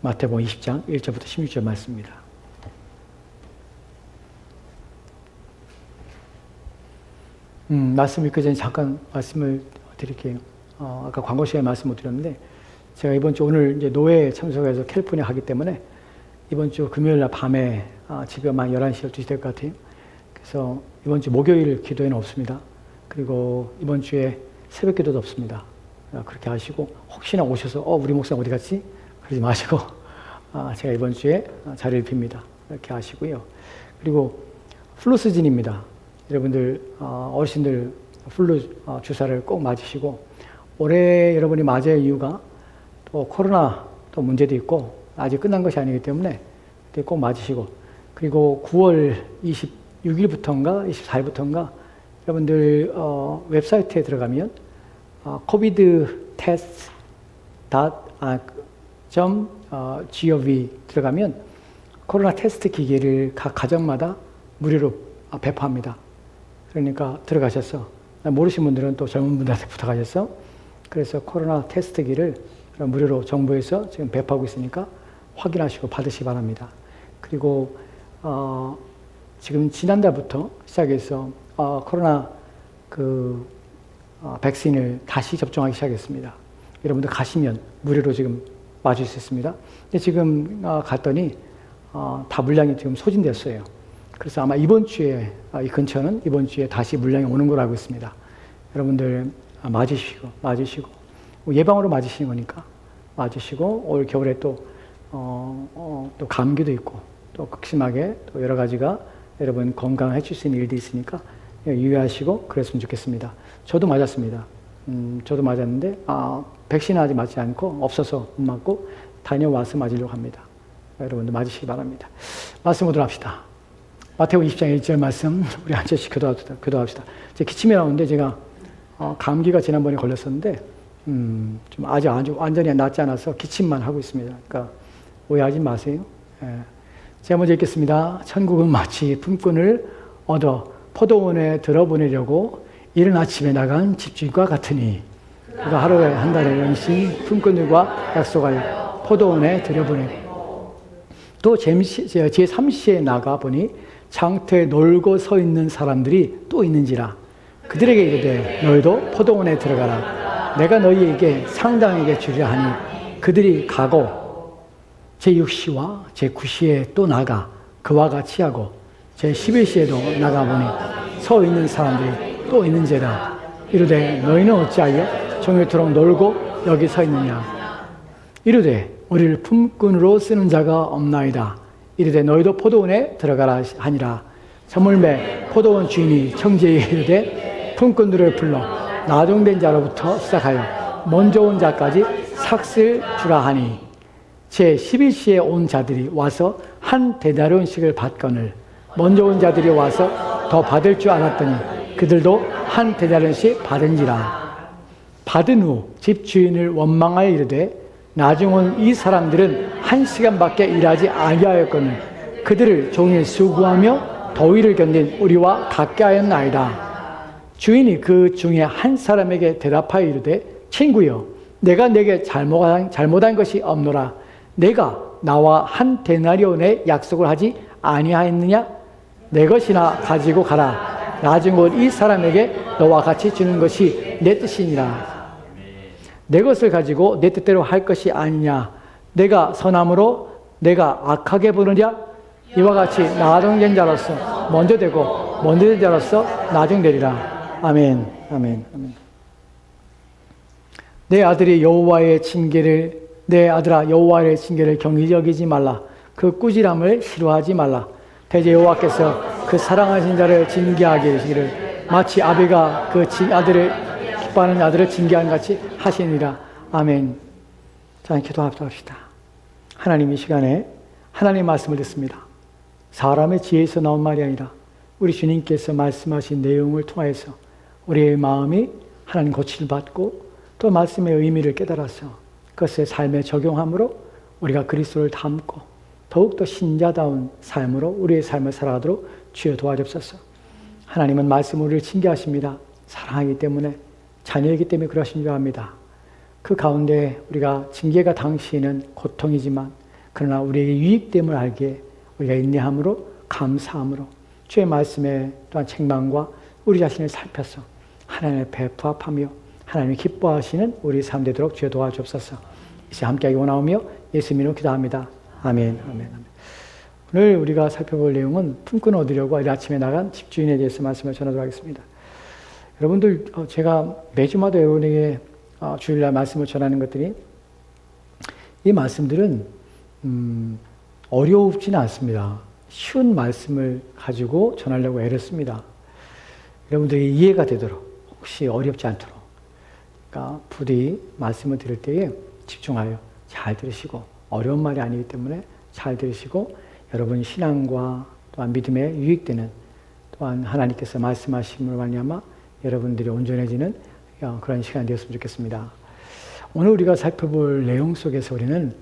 마태복음 20장 1절부터 16절 말씀입니다. 말씀 읽기 전에 잠깐 말씀을 드릴게요. 아까 광고 시간에 말씀 못 드렸는데 제가 이번 주 오늘 이제 노회에 참석해서 캘리포니아 가기 때문에 이번 주 금요일 날 밤에 집에 한 11시, 12시 될 것 같아요. 그래서 이번 주 목요일 기도회는 없습니다. 그리고 이번 주에 새벽 기도도 없습니다. 그렇게 하시고 혹시나 오셔서 우리 목사님 어디 갔지? 그러지 마시고 제가 이번 주에 자리를 빕니다. 이렇게 하시고요. 그리고 플루 시즌입니다. 여러분들 어르신들 플루 주사를 꼭 맞으시고, 올해 여러분이 맞아야 할 이유가 또 코로나 또 문제도 있고 아직 끝난 것이 아니기 때문에 꼭 맞으시고, 그리고 9월 26일부터인가 24일부터인가 여러분들 웹사이트에 들어가면 코비드 테스트 .gov 들어가면 코로나 테스트 기계를 각 가정마다 무료로 배포합니다. 그러니까 들어가셔서, 모르신 분들은 또 젊은 분들한테 부탁하셔서, 그래서 코로나 테스트기를 무료로 정부에서 지금 배포하고 있으니까 확인하시고 받으시기 바랍니다. 그리고 지금 지난달부터 시작해서 코로나 백신을 다시 접종하기 시작했습니다. 여러분들 가시면 무료로 지금 맞을 수 있습니다. 근데 지금 갔더니 다 물량이 지금 소진됐어요. 그래서 아마 이번 주에, 이 근처는 이번 주에 다시 물량이 오는 걸로 알고 있습니다. 여러분들 맞으시고 예방으로 맞으시는 거니까 맞으시고, 올 겨울에 또 감기도 있고 또 극심하게 또 여러 가지가 여러분 건강해질 수 있는 일도 있으니까 유의하시고 그랬으면 좋겠습니다. 저도 맞았습니다. 저도 맞았는데 백신은 아직 맞지 않고 없어서 못 맞고 다녀와서 맞으려고 합니다. 여러분들 맞으시기 바랍니다. 말씀으로 합시다. 마태복음 20장 1절 말씀, 우리 한 절씩 기도합시다. 제 기침이 나오는데 제가 감기가 지난번에 걸렸었는데 좀 아주 완전히 낫지 않아서 기침만 하고 있습니다. 그러니까 오해하지 마세요. 예. 제가 먼저 읽겠습니다. 천국은 마치 품꾼을 얻어 포도원에 들어보내려고 이른 아침에 나간 집주인과 같으니, 그가 하루에 한 달에 영신 품꾼들과 약속하여 포도원에 들여보내고, 또 제3시에 나가 보니 장터에 놀고 서 있는 사람들이 또 있는지라. 그들에게 이르되 너희도 포도원에 들어가라. 내가 너희에게 상당에게 주리라 하니, 그들이 가고 제6시와 제9시에 또 나가 그와 같이 하고 제11시에도 나가보니 서 있는 사람들이 또 있는지라. 이르되 너희는 어찌하여 종일토록 놀고 여기 서 있느냐. 이르되 우리를 품꾼으로 쓰는 자가 없나이다. 이르되 너희도 포도원에 들어가라 하니라. 저물매 포도원 주인이 청지에 이르되 품꾼들을 불러 나종된 자로부터 시작하여 먼저 온 자까지 삭슬 주라 하니, 제11시에 온 자들이 와서 한 데나리온씩을 받거늘 먼저 온 자들이 와서 더 받을 줄 알았더니 그들도 한 데나리온씩 받은지라. 받은 후 집주인을 원망하여 이르되 나중 온 이 사람들은 1시간밖에 일하지 아니하였거늘 그들을 종일 수고하며 더위를 견딘 우리와 같게 하였나이다. 주인이 그 중에 한 사람에게 대답하여 이르되 친구여, 내가 내게 잘못한 것이 없노라. 내가 나와 한 데나리온의 약속을 하지 아니하였느냐? 내 것이나 가지고 가라. 나중 온 이 사람에게 너와 같이 주는 것이 내 뜻이니라. 내 것을 가지고 내 뜻대로 할 것이 아니냐? 내가 선함으로 내가 악하게 보느냐? 이와 같이 나중된 자로서 먼저 되고 먼저 된 자로서 나중되리라. 아멘, 아멘, 아멘. 내 아들아 여호와의 징계를 경히 여기지 말라. 그 꾸지람을 싫어하지 말라. 대제 여호와께서 그 사랑하신 자를 징계하기를 마치 아비가 그 기뻐하는 아들을 징계한 같이 하시니라. 아멘. 자, 기도합시다. 하나님, 이 시간에 하나님의 말씀을 듣습니다. 사람의 지혜에서 나온 말이 아니라 우리 주님께서 말씀하신 내용을 통해서 우리의 마음이 하나님 고침을 받고 또 말씀의 의미를 깨달아서 그것을 삶에 적용함으로 우리가 그리스도를 닮고 더욱더 신자다운 삶으로 우리의 삶을 살아가도록 주여 도와주옵소서. 하나님은 말씀 우리를 징계하십니다. 사랑하기 때문에, 자녀이기 때문에 그러신 줄 압니다. 그 가운데 우리가 징계가 당시에는 고통이지만 그러나 우리에게 유익됨을 알기에 우리가 인내함으로 감사함으로 주의 말씀에 또한 책망과 우리 자신을 살펴서 하나님의 배부합하며 하나님이 기뻐하시는 우리 삶 되도록 주여 도와주옵소서. 이제 함께하기 원하오며 예수 이름으로 기도합니다. 아멘, 아멘, 아멘. 오늘 우리가 살펴볼 내용은 품꾼 얻으려고 어제 아침에 나간 집주인에 대해서 말씀을 전하도록 하겠습니다. 여러분들, 제가 매주마다 여러분에게 주일날 말씀을 전하는 것들이, 이 말씀들은 어렵지는 않습니다. 쉬운 말씀을 가지고 전하려고 애를 씁니다. 여러분들이 이해가 되도록, 혹시 어렵지 않도록. 그러니까 부디 말씀을 들을 때에 집중하여 잘 들으시고, 어려운 말이 아니기 때문에 잘 들으시고, 여러분 신앙과 또한 믿음에 유익되는, 또한 하나님께서 말씀하심으로 말미암아 여러분들이 온전해지는 그런 시간이 되었으면 좋겠습니다. 오늘 우리가 살펴볼 내용 속에서 우리는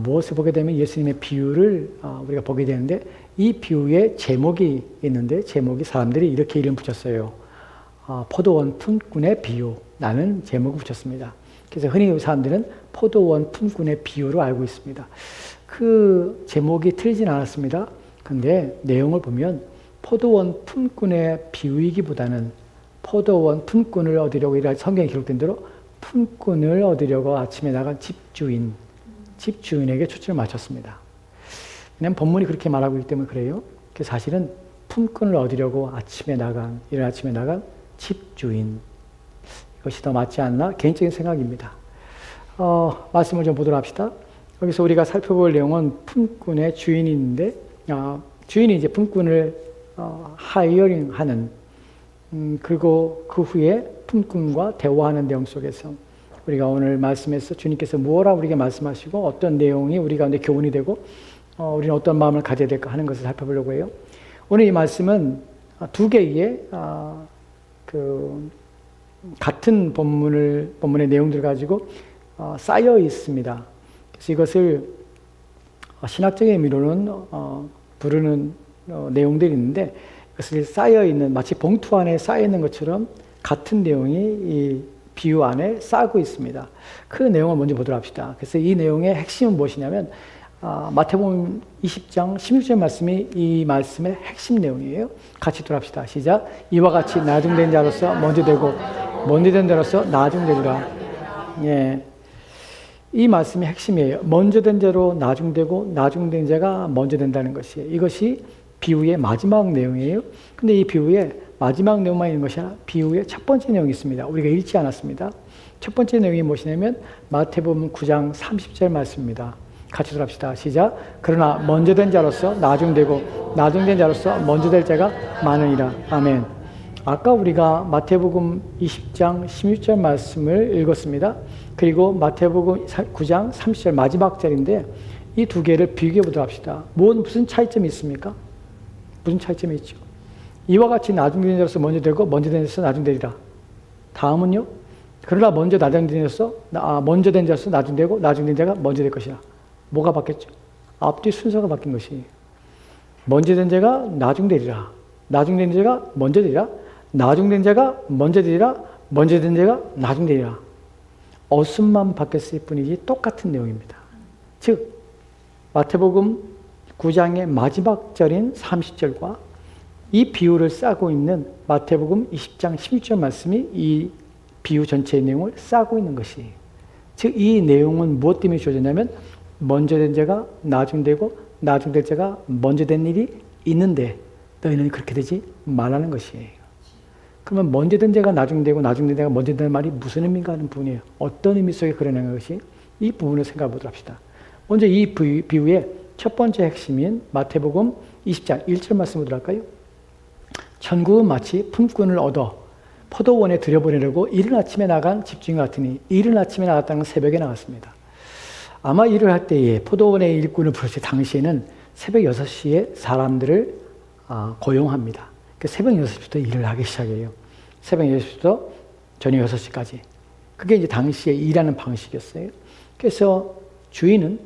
무엇을 보게 되면 예수님의 비유를 우리가 보게 되는데, 이 비유에 제목이 있는데, 제목이 사람들이 이렇게 이름 붙였어요. 포도원 품꾼의 비유라는 제목을 붙였습니다. 그래서 흔히 사람들은 포도원 품꾼의 비유로 알고 있습니다. 그 제목이 틀리진 않았습니다. 그런데 내용을 보면 포도원 품꾼의 비유이기보다는 포도원 품꾼을 얻으려고, 성경에 기록된 대로 품꾼을 얻으려고 아침에 나간 집주인에게 초점을 맞췄습니다. 왜냐하면 본문이 그렇게 말하고 있기 때문에 그래요. 사실은 품꾼을 얻으려고 이른 아침에 나간 집주인, 이것이 더 맞지 않나 개인적인 생각입니다. 말씀을 좀 보도록 합시다. 여기서 우리가 살펴볼 내용은 품꾼의 주인이 있는데, 주인이 이제 품꾼을 하이어링하는, 그리고 그 후에 품꾼과 대화하는 내용 속에서 우리가 오늘 말씀에서 주님께서 무엇라 우리에게 말씀하시고 어떤 내용이 우리 가운데 교훈이 되고 우리는 어떤 마음을 가져야 될까 하는 것을 살펴보려고 해요. 오늘 이 말씀은 두 개의 같은 본문의 내용들을 가지고 쌓여 있습니다. 그래서 이것을 신학적인 의미로는 부르는 내용들이 있는데, 그것을 쌓여 있는, 마치 봉투 안에 쌓여 있는 것처럼 같은 내용이 이 비유 안에 쌓고 있습니다. 그 내용을 먼저 보도록 합시다. 그래서 이 내용의 핵심은 무엇이냐면 마태복음 20장 16절 말씀이 이 말씀의 핵심 내용이에요. 같이 돌아합시다. 시작. 이와 같이 나중된 자로서 먼저 되고 먼저 된 자로서 나중되리라. 예. 이 말씀이 핵심이에요. 먼저 된 자로 나중되고 나중된 자가 먼저 된다는 것이에요. 이것이 비유의 마지막 내용이에요. 근데 이 비유의 마지막 내용만 있는 것이 아니라 비유의 첫 번째 내용이 있습니다. 우리가 읽지 않았습니다. 첫 번째 내용이 무엇이냐면 마태복음 9장 30절 말씀입니다. 같이 들읍시다. 시작. 그러나 먼저 된 자로서 나중되고 나중된 자로서 먼저 될 자가 많으니라. 아멘. 아까 우리가 마태복음 20장 16절 말씀을 읽었습니다. 그리고 마태복음 9장 30절 마지막 절인데, 이 두 개를 비교해 보도록 합시다. 무슨 차이점이 있습니까? 무슨 차이점이 있죠? 이와 같이 나중된 자로서 먼저 되고 먼저 된 자로서 나중되리라. 다음은요. 그러나 먼저 된 자로서 나중되고 나중된 자가 먼저 될 것이라. 뭐가 바뀌었죠? 앞뒤 순서가 바뀐 것이. 먼저 된 자가 나중되리라. 나중된 자가 먼저 되리라. 나중된 자가 먼저 되리라. 먼저 된 자가 나중되리라. 어순만 바뀌었을 뿐이지 똑같은 내용입니다. 즉 마태복음 9장의 마지막 절인 30절과 이 비유를 싸고 있는 마태복음 20장 16절 말씀이 이 비유 전체의 내용을 싸고 있는 것이에요. 즉 이 내용은 무엇 때문에 주어졌냐면, 먼저 된 자가 나중되고 나중될 자가 먼저 된 일이 있는데 너희는 그렇게 되지 말라는 것이에요. 그러면 먼저 된 자가 나중되고 나중된 자가 먼저 된다는 말이 무슨 의미인가 하는 부분이에요. 어떤 의미 속에 그러는 것이, 이 부분을 생각해 보도록 합시다. 먼저 이 비유의 첫 번째 핵심인 마태복음 20장 1절 말씀 보도록 할까요? 천국은 마치 품꾼을 얻어 포도원에 들여보내려고 이른 아침에 나간 집주인 같으니, 이른 아침에 나갔다는 건 새벽에 나갔습니다. 아마 일을 할 때에 포도원의 일꾼을 부르실 당시에는 새벽 6시에 사람들을 고용합니다. 새벽 6시부터 일을 하기 시작해요. 새벽 6시부터 저녁 6시까지. 그게 이제 당시에 일하는 방식이었어요. 그래서 주인은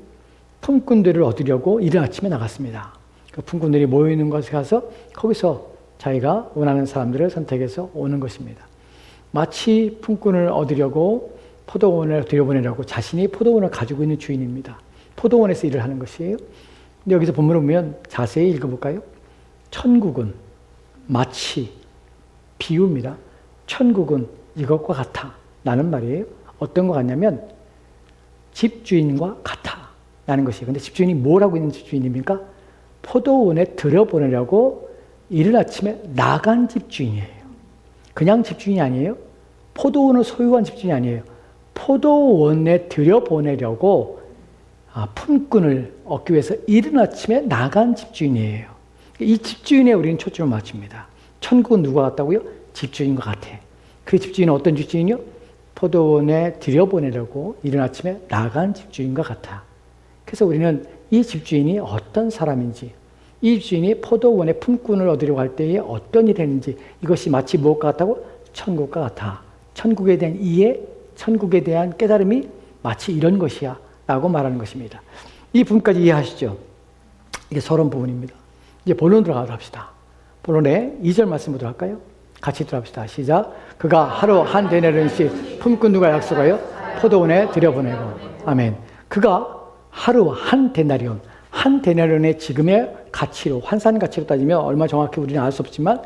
품꾼들을 얻으려고 이른 아침에 나갔습니다. 그 품꾼들이 모여있는 곳에 가서 거기서 자기가 원하는 사람들을 선택해서 오는 것입니다. 마치 품꾼을 얻으려고 포도원을 들여보내려고 자신이 포도원을 가지고 있는 주인입니다. 포도원에서 일을 하는 것이에요. 근데 여기서 본문을 보면 자세히 읽어볼까요? 천국은 마치, 비유입니다. 천국은 이것과 같아 라는 말이에요. 어떤 것 같냐면 집주인과 같아 라는 것이에요. 근데 집주인이 뭘 하고 있는 집주인입니까? 포도원에 들여보내려고 이른 아침에 나간 집주인이에요. 그냥 집주인이 아니에요. 포도원을 소유한 집주인이 아니에요. 포도원에 들여보내려고 품꾼을 얻기 위해서 이른 아침에 나간 집주인이에요. 이 집주인에 우리는 초점을 맞춥니다. 천국은 누가 같다고요? 집주인과 같아. 그 집주인은 어떤 집주인이요? 포도원에 들여보내려고 이른 아침에 나간 집주인과 같아. 그래서 우리는 이 집주인이 어떤 사람인지, 이 집주인이 포도원의 품꾼을 얻으려고 할 때에 어떤 일을 했는지, 이것이 마치 무엇과 같다고? 천국과 같아. 천국에 대한 이해, 천국에 대한 깨달음이 마치 이런 것이야 라고 말하는 것입니다. 이 부분까지 이해하시죠? 이게 서론 부분입니다. 이제 본론 들어가도록 합시다. 본론에 2절 말씀 보도록 할까요? 같이 들어갑시다. 시작. 그가 하루 한 데나리온씩 품꾼 누가 약속하여 포도원에 들여보내고. 아멘. 그가 하루 한 데나리온, 한 데나리온의 지금의 가치로, 환산 가치로 따지면 얼마 정확히 우리는 알 수 없지만,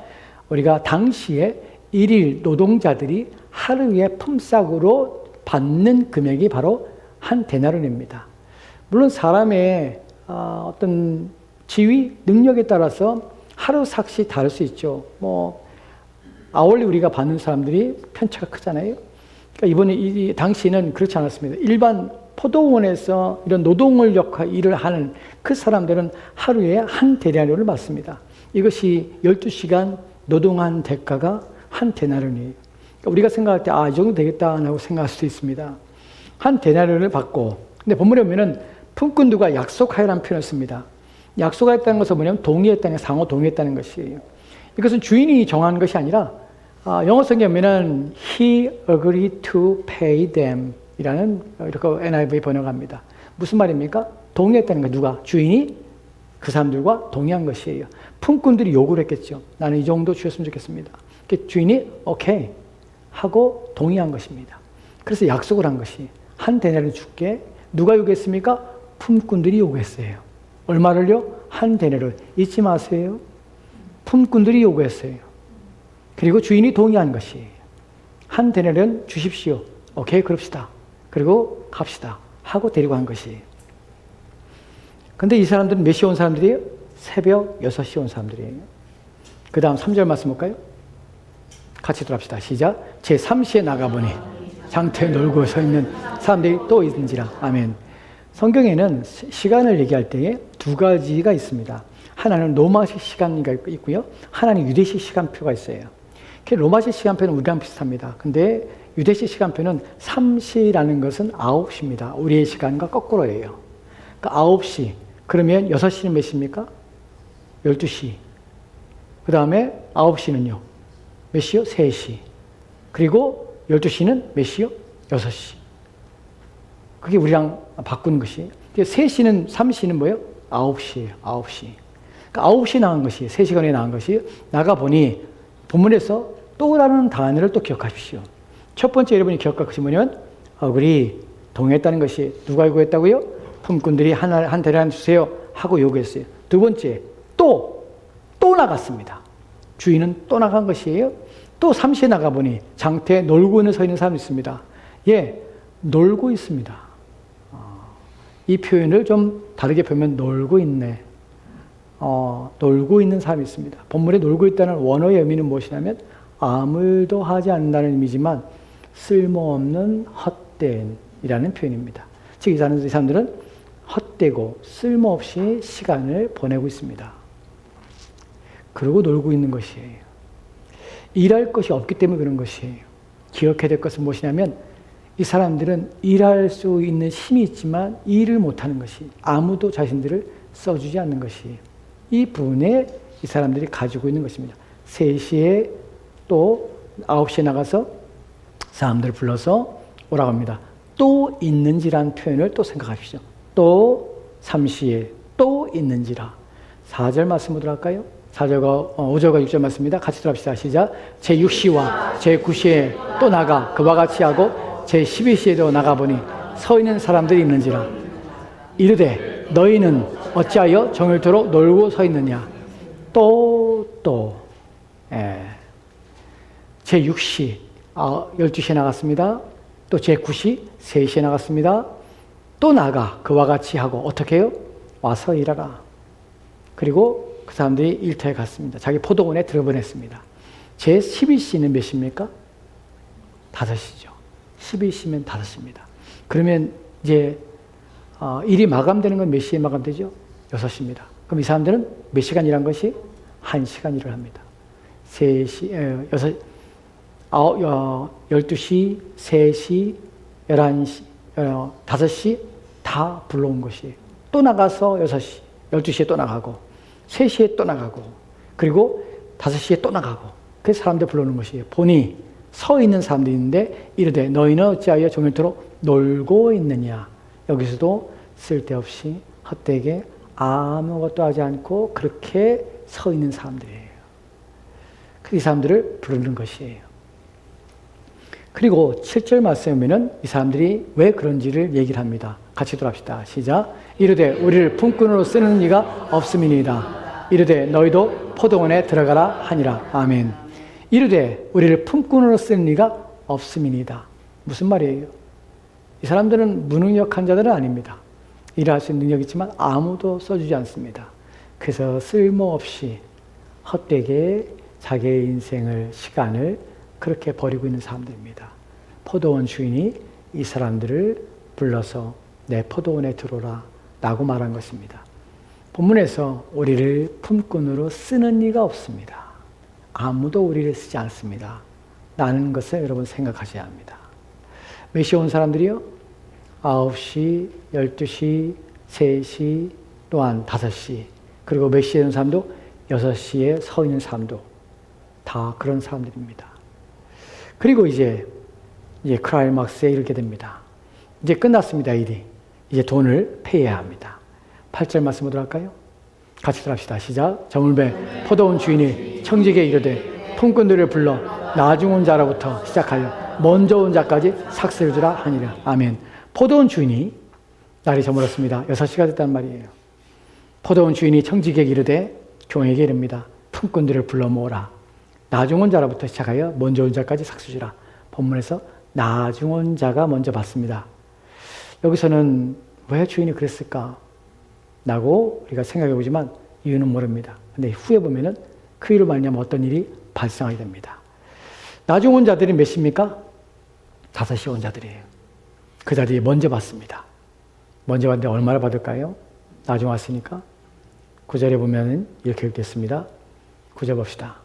우리가 당시에 일일 노동자들이 하루에 품삯으로 받는 금액이 바로 한 데나리온입니다. 물론 사람의 어떤 지위, 능력에 따라서 하루 삭시 다를 수 있죠. 아울리 우리가 받는 사람들이 편차가 크잖아요. 그러니까 이번에 이 당시는 그렇지 않았습니다. 일반 포도원에서 이런 노동을 일을 하는 그 사람들은 하루에 한 데나리온을 받습니다. 이것이 12시간 노동한 대가가 한 데나리온이에요. 그러니까 우리가 생각할 때 이 정도 되겠다라고 생각할 수도 있습니다. 한 데나리온을 받고, 근데 본문에 보면은 품꾼 누가 약속하여라는 표현을 씁니다. 약속하였다는 것은 뭐냐면 동의했다는, 상호 동의했다는 것이에요. 이것은 주인이 정한 것이 아니라 영어 성경에 보면은 He agreed to pay them 이라는 이렇게 NIV 번역합니다. 무슨 말입니까? 동의했다는 거. 누가? 주인이 그 사람들과 동의한 것이에요. 품꾼들이 요구를 했겠죠. 나는 이 정도 주셨으면 좋겠습니다. 주인이 오케이 하고 동의한 것입니다. 그래서 약속을 한 것이 한 데나리온 줄게. 누가 요구했습니까? 품꾼들이 요구했어요. 얼마를요? 한 데나리온. 잊지 마세요. 품꾼들이 요구했어요. 그리고 주인이 동의한 것이에요. 한 데나리온 주십시오. 오케이, 그럽시다. 그리고 갑시다 하고 데리고 간 것이에요. 근데 이 사람들은 몇 시에 온 사람들이에요? 새벽 6시에 온 사람들이에요. 그 다음 3절 말씀 볼까요? 같이 들어갑시다. 시작. 제3시에 나가보니 장터에 놀고 서 있는 사람들이 또 있는지라. 아멘. 성경에는 시간을 얘기할 때에 두 가지가 있습니다. 하나는 로마식 시간이 있고요. 하나는 유대식 시간표가 있어요. 로마식 시간표는 우리랑 비슷합니다. 근데 유대식 시간표는 3시라는 것은 9시입니다. 우리의 시간과 거꾸로예요. 그러니까 9시. 그러면 6시는 몇 시입니까? 12시. 그 다음에 9시는요. 몇 시요? 3시. 그리고 12시는 몇 시요? 6시. 그게 우리랑 바꾼 것이에요. 3시는, 3시는 뭐예요? 9시예요. 9시. 그러니까 9시에 나간 것이, 3시간에 나간 것이, 나가보니 본문에서 또라는 단어를 또 기억하십시오. 첫 번째 여러분이 기억할 것이 뭐냐면 agree, 동의했다는 것이 누가 요구했다고요? 품꾼들이 한 데나리온 주세요 하고 요구했어요. 두 번째, 또 나갔습니다. 주인은 또 나간 것이에요. 또 3시에 나가보니 장터에 놀고 서 있는 사람이 있습니다. 예, 놀고 있습니다. 이 표현을 좀 다르게 보면 놀고 있네. 놀고 있는 사람이 있습니다. 본문에 놀고 있다는 원어의 의미는 무엇이냐면 아무 일도 하지 않는다는 의미지만 쓸모없는 헛된이라는 표현입니다. 즉 이 사람들은 헛되고 쓸모없이 시간을 보내고 있습니다. 그러고 놀고 있는 것이에요. 일할 것이 없기 때문에 그런 것이에요. 기억해야 될 것은 무엇이냐면 이 사람들은 일할 수 있는 힘이 있지만 일을 못하는 것이, 아무도 자신들을 써주지 않는 것이에요. 이 부분에 이 사람들이 가지고 있는 것입니다. 3시에 또 9시에 나가서 사람들을 불러서 오라고 합니다. 또 있는지라는 표현을 또 생각하십시오. 또 3시에 또 있는지라. 4절 말씀 보도록 할까요? 4절과 5절과 6절 말씀입니다. 같이 들어갑시다. 시작. 제6시와 제9시에 또 나가 그와 같이 하고 제12시에도 나가보니 서 있는 사람들이 있는지라. 이르되 너희는 어찌하여 정일토록 놀고 서 있느냐. 제6시 12시에 나갔습니다. 또 제9시 3시에 나갔습니다. 또 나가 그와 같이 하고 어떻게 해요? 와서 일하라. 그리고 그 사람들이 일터에 갔습니다. 자기 포도원에 들어보냈습니다. 제12시는 몇 시입니까? 5시죠. 12시면 5시입니다. 그러면 이제 일이 마감되는 건 몇 시에 마감되죠? 6시입니다. 그럼 이 사람들은 몇 시간 일한 것이? 1시간 일을 합니다. 3시, 12시, 3시, 11시, 5시 다 불러온 것이에요. 또 나가서 6시, 12시에 또 나가고 3시에 또 나가고 그리고 5시에 또 나가고 그 사람들 불러오는 것이에요. 보니 서 있는 사람들이 있는데 이르되 너희는 어찌하여 종일토록 놀고 있느냐. 여기서도 쓸데없이 헛되게 아무것도 하지 않고 그렇게 서 있는 사람들이에요. 이 사람들을 부르는 것이에요. 그리고 7절 말씀에 보면 이 사람들이 왜 그런지를 얘기를 합니다. 같이 돌아갑시다. 시작. 이르되 우리를 품꾼으로 쓰는 이가 없음이니이다. 이르되 너희도 포도원에 들어가라 하니라. 아멘. 이르되 우리를 품꾼으로 쓰는 이가 없음이니이다. 무슨 말이에요? 이 사람들은 무능력한 자들은 아닙니다. 일할 수 있는 능력이 있지만 아무도 써주지 않습니다. 그래서 쓸모없이 헛되게 자기의 인생을, 시간을 그렇게 버리고 있는 사람들입니다. 포도원 주인이 이 사람들을 불러서 내 포도원에 들어오라 라고 말한 것입니다. 본문에서 우리를 품꾼으로 쓰는 이가 없습니다. 아무도 우리를 쓰지 않습니다. 라는 것을 여러분 생각하셔야 합니다. 몇 시에 온 사람들이요? 9시, 12시, 3시, 또한 5시, 그리고 몇 시에 온 사람도 6시에 서 있는 사람도 다 그런 사람들입니다. 그리고 이제 클라이막스에 이르게 됩니다. 이제 끝났습니다, 일이. 이제 돈을 페이해야 합니다. 8절 말씀 보도록 할까요? 같이 들합시다. 시작. 저물매 포도원 주인이 청지기에 이르되 품꾼들을 불러 나중 온 자로부터 시작하여 먼저 온 자까지 삭스를 주라 하니라. 아멘. 포도원 주인이 날이 저물었습니다. 6시가 됐단 말이에요. 포도원 주인이 청지기에 이르되 종에게 이릅니다. 품꾼들을 불러 모으라. 나중 온 자로부터 시작하여 먼저 온 자까지 삭스 주라. 본문에서 나중 온 자가 먼저 받습니다. 여기서는 왜 주인이 그랬을까? 라고 우리가 생각해 보지만 이유는 모릅니다. 근데 후에 보면은 그 일로 말미암아 어떤 일이 발생하게 됩니다. 나중 온 자들이 몇 시입니까? 5시 온 자들이에요. 그 자들이 먼저 받습니다. 먼저 받는데 얼마나 받을까요? 나중 왔으니까. 9절에 보면은 이렇게 읽겠습니다. 9절 봅시다.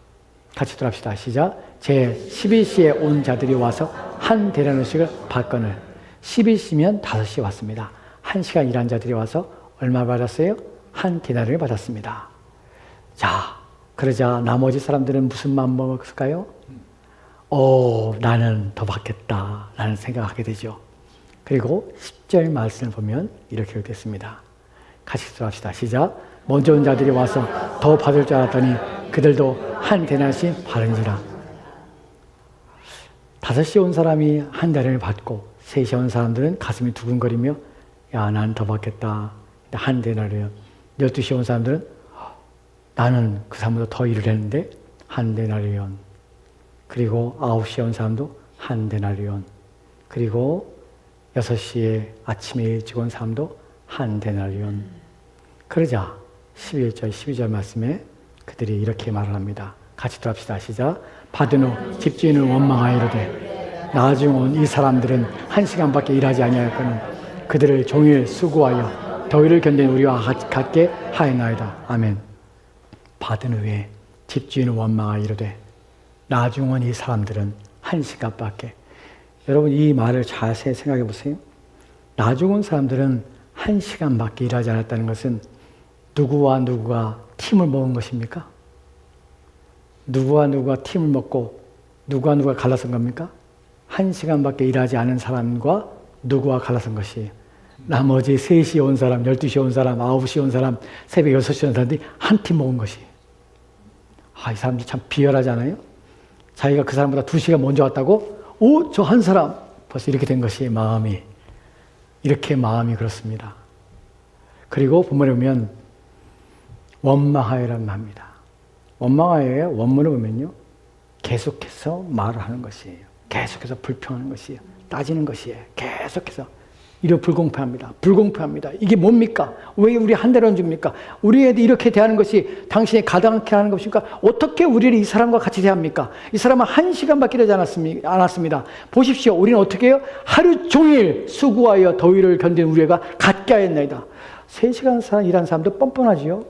같이 돌아갑시다. 시작. 제 12시에 온 자들이 와서 한 대라노씩을 받거늘. 12시면 5시에 왔습니다. 1시간 일한 자들이 와서 얼마 받았어요? 한 디나를 받았습니다. 자, 그러자 나머지 사람들은 무슨 마음 먹었을까요? 나는 더 받겠다 라는 생각을 하게 되죠. 그리고 10절 말씀을 보면 이렇게 읽겠습니다. 같이 들어갑시다. 시작. 먼저 온 자들이 와서 더 받을 줄 알았더니 그들도 한 데나씩 받은지라. 5시에 온 사람이 한 데나를 받고 3시에 온 사람들은 가슴이 두근거리며 야, 난 더 받겠다. 한 데나리온. 12시에 온 사람들은 나는 그 사람보다 더 일을 했는데 한 데나리온. 그리고 9시에 온 사람도 한 데나리온. 그리고 6시에 아침에 일찍 온 사람도 한 데나리온. 그러자 11절, 12절 말씀에 그들이 이렇게 말을 합니다. 같이 들합시다. 시작. 받은 후 집주인을 원망하여 이르되 나중 온 이 사람들은 1시간밖에 일하지 아니하였거늘 그들을 종일 수고하여 더위를 견딘 우리와 같게 하였나이다. 아멘. 받은 후에 집주인을 원망하여 이르되 나중 온 이 사람들은 1시간밖에. 여러분 이 말을 자세히 생각해 보세요. 나중 온 사람들은 1시간밖에 일하지 않았다는 것은 누구와 누구가 팀을 먹은 것입니까? 누구와 누구가 팀을 먹고 누구와 누가 갈라선 겁니까? 1시간밖에 일하지 않은 사람과 누구와 갈라선 것이에요. 나머지 3시에 온 사람, 12시에 온 사람, 9시에 온 사람, 새벽 6시에 온 사람들이 한 팀 먹은 것이에요. 이 사람들 참 비열하지 않아요? 자기가 그 사람보다 2시간 먼저 왔다고? 저 한 사람! 벌써 이렇게 된 것이 마음이. 이렇게 마음이 그렇습니다. 그리고 본문에 보면 원망하여라는 합니다. 원망하여의 원문을 보면요. 계속해서 말을 하는 것이에요. 계속해서 불평하는 것이에요. 따지는 것이에요. 계속해서. 이런 불공평합니다. 불공평합니다. 이게 뭡니까? 왜 우리 한 대로 줍니까? 우리에게 이렇게 대하는 것이 당신이 가당하게 하는 것입니까? 어떻게 우리를 이 사람과 같이 대합니까? 이 사람은 1시간밖에 되지 않았습니다. 보십시오. 우리는 어떻게 해요? 하루 종일 수고하여 더위를 견딘 우리가 같게 하였나이다. 3시간 일한 사람도 뻔뻔하지요.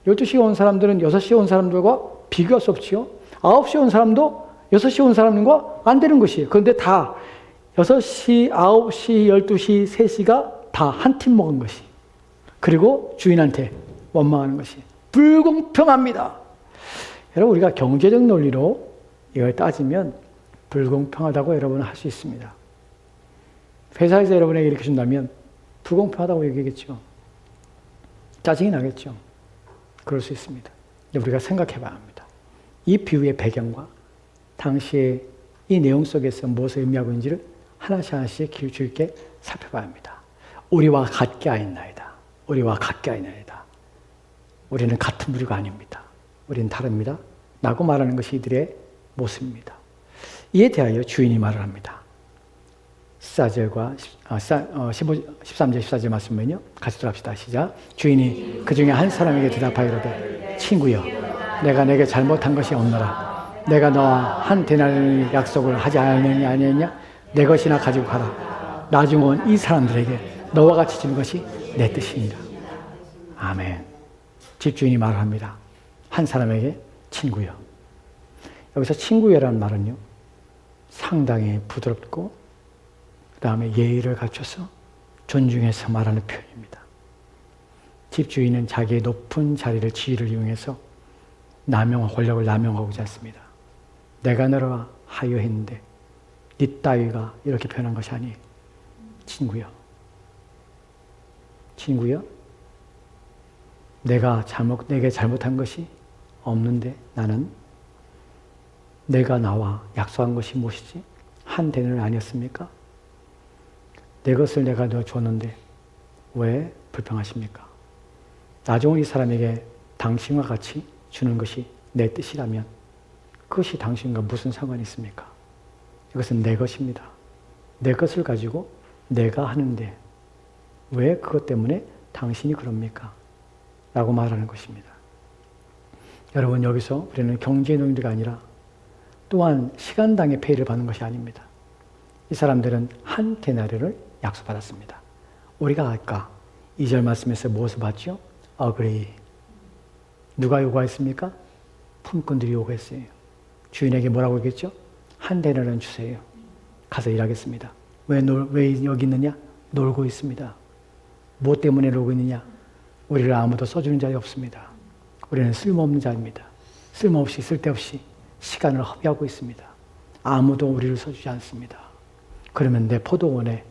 12시에 온 사람들은 6시에 온 사람들과 비교할 수 없지요. 9시에 온 사람도 6시 온 사람과 안 되는 것이에요. 그런데 다 6시, 9시, 12시, 3시가 다 한 팀 먹은 것이. 그리고 주인한테 원망하는 것이. 불공평합니다. 여러분, 우리가 경제적 논리로 이걸 따지면 불공평하다고 여러분은 할 수 있습니다. 회사에서 여러분에게 이렇게 준다면 불공평하다고 얘기하겠죠. 짜증이 나겠죠. 그럴 수 있습니다. 우리가 생각해 봐야 합니다. 이 비유의 배경과 당시의 이 내용 속에서 무엇을 의미하고 있는지를 하나씩 하나씩 주의 깊게 살펴봐야 합니다. 우리와 같게 하였나이다. 우리와 같게 하였나이다. 우리는 같은 부류가 아닙니다. 우리는 다릅니다. 라고 말하는 것이 이들의 모습입니다. 이에 대하여 주인이 말을 합니다. 13절, 14절 말씀은요. 같이 들어갑시다. 시작. 주인이 그 중에 한 사람에게 대답하여 이르되 친구여 내가 내게 잘못한 것이 없노라. 내가 너와 한 데나리온의 약속을 하지 아니했냐? 내 것이나 가지고 가라. 나중 온 이 사람들에게 너와 같이 주는 것이 내 뜻이니라. 아멘. 집주인이 말을 합니다. 한 사람에게 친구여. 여기서 친구여라는 말은요. 상당히 부드럽고 그 다음에 예의를 갖춰서 존중해서 말하는 표현입니다. 집주인은 자기의 높은 자리를 지위를 이용해서 권력을 남용하고자 했습니다. 내가 너를 하여 했는데 네 따위가 이렇게 표현한 것이 아니에요. 친구여. 친구여. 내게 잘못한 것이 없는데 나는 내가 나와 약속한 것이 무엇이지? 한 데나리온 아니었습니까? 내 것을 내가 너 줬는데 왜 불평하십니까? 나중 이 사람에게 당신과 같이 주는 것이 내 뜻이라면 그것이 당신과 무슨 상관이 있습니까? 이것은 내 것입니다. 내 것을 가지고 내가 하는데 왜 그것 때문에 당신이 그럽니까? 라고 말하는 것입니다. 여러분, 여기서 우리는 경제 논리가 아니라 또한 시간당의 페이를 받는 것이 아닙니다. 이 사람들은 한 데나리온을 약속받았습니다. 우리가 아까 2절 말씀에서 무엇을 봤죠? agree. 누가 요구했습니까? 품꾼들이 요구했어요. 주인에게 뭐라고 했겠죠? 한 데나리온 주세요. 가서 일하겠습니다. 왜 여기 있느냐? 놀고 있습니다. 뭐 때문에 놀고 있느냐? 우리를 아무도 써주는 자리 없습니다. 우리는 쓸모없는 자입니다. 쓸모없이 쓸데없이 시간을 허비하고 있습니다. 아무도 우리를 써주지 않습니다. 그러면 내 포도원에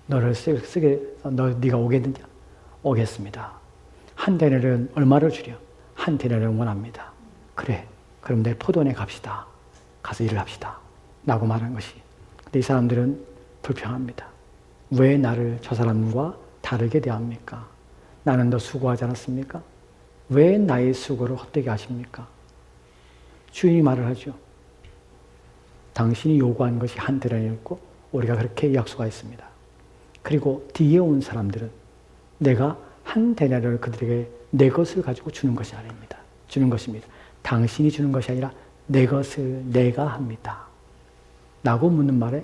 네가 오겠느냐? 오겠습니다. 한 데나리온 얼마를 주려? 한 데나리온 원합니다. 그래, 그럼 내 포도원에 갑시다. 가서 일을 합시다. 라고 말한 것이. 근데 이 사람들은 불평합니다. 왜 나를 저 사람과 다르게 대합니까? 나는 더 수고하지 않았습니까? 왜 나의 수고를 헛되게 하십니까? 주인이 말을 하죠. 당신이 요구한 것이 한 데나리온이었고 우리가 그렇게 약속하였습니다. 그리고 뒤에 온 사람들은 내가 한 데나리온을 그들에게 내 것을 가지고 주는 것이 아닙니다. 주는 것입니다. 당신이 주는 것이 아니라 내 것을 내가 합니다. 라고 묻는 말에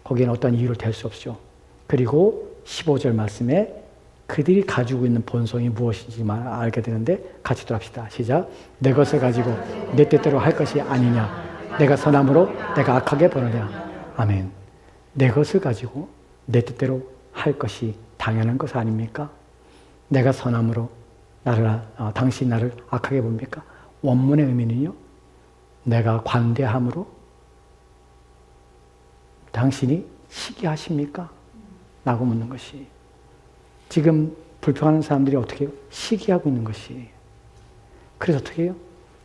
거기에는 어떤 이유를 댈 수 없죠. 그리고 15절 말씀에 그들이 가지고 있는 본성이 무엇인지 알게 되는데 같이 들어갑시다. 시작. 내 것을 가지고 내 뜻대로 할 것이 아니냐. 내가 선함으로 내가 악하게 보느냐. 아멘. 내 것을 가지고 내 뜻대로 할 것이 당연한 것 아닙니까? 내가 선함으로 당신이 나를 악하게 봅니까? 원문의 의미는요. 내가 관대함으로 당신이 시기하십니까? 라고 묻는 것이. 지금 불평하는 사람들이 어떻게 해요? 시기하고 있는 것이. 그래서 어떻게 해요?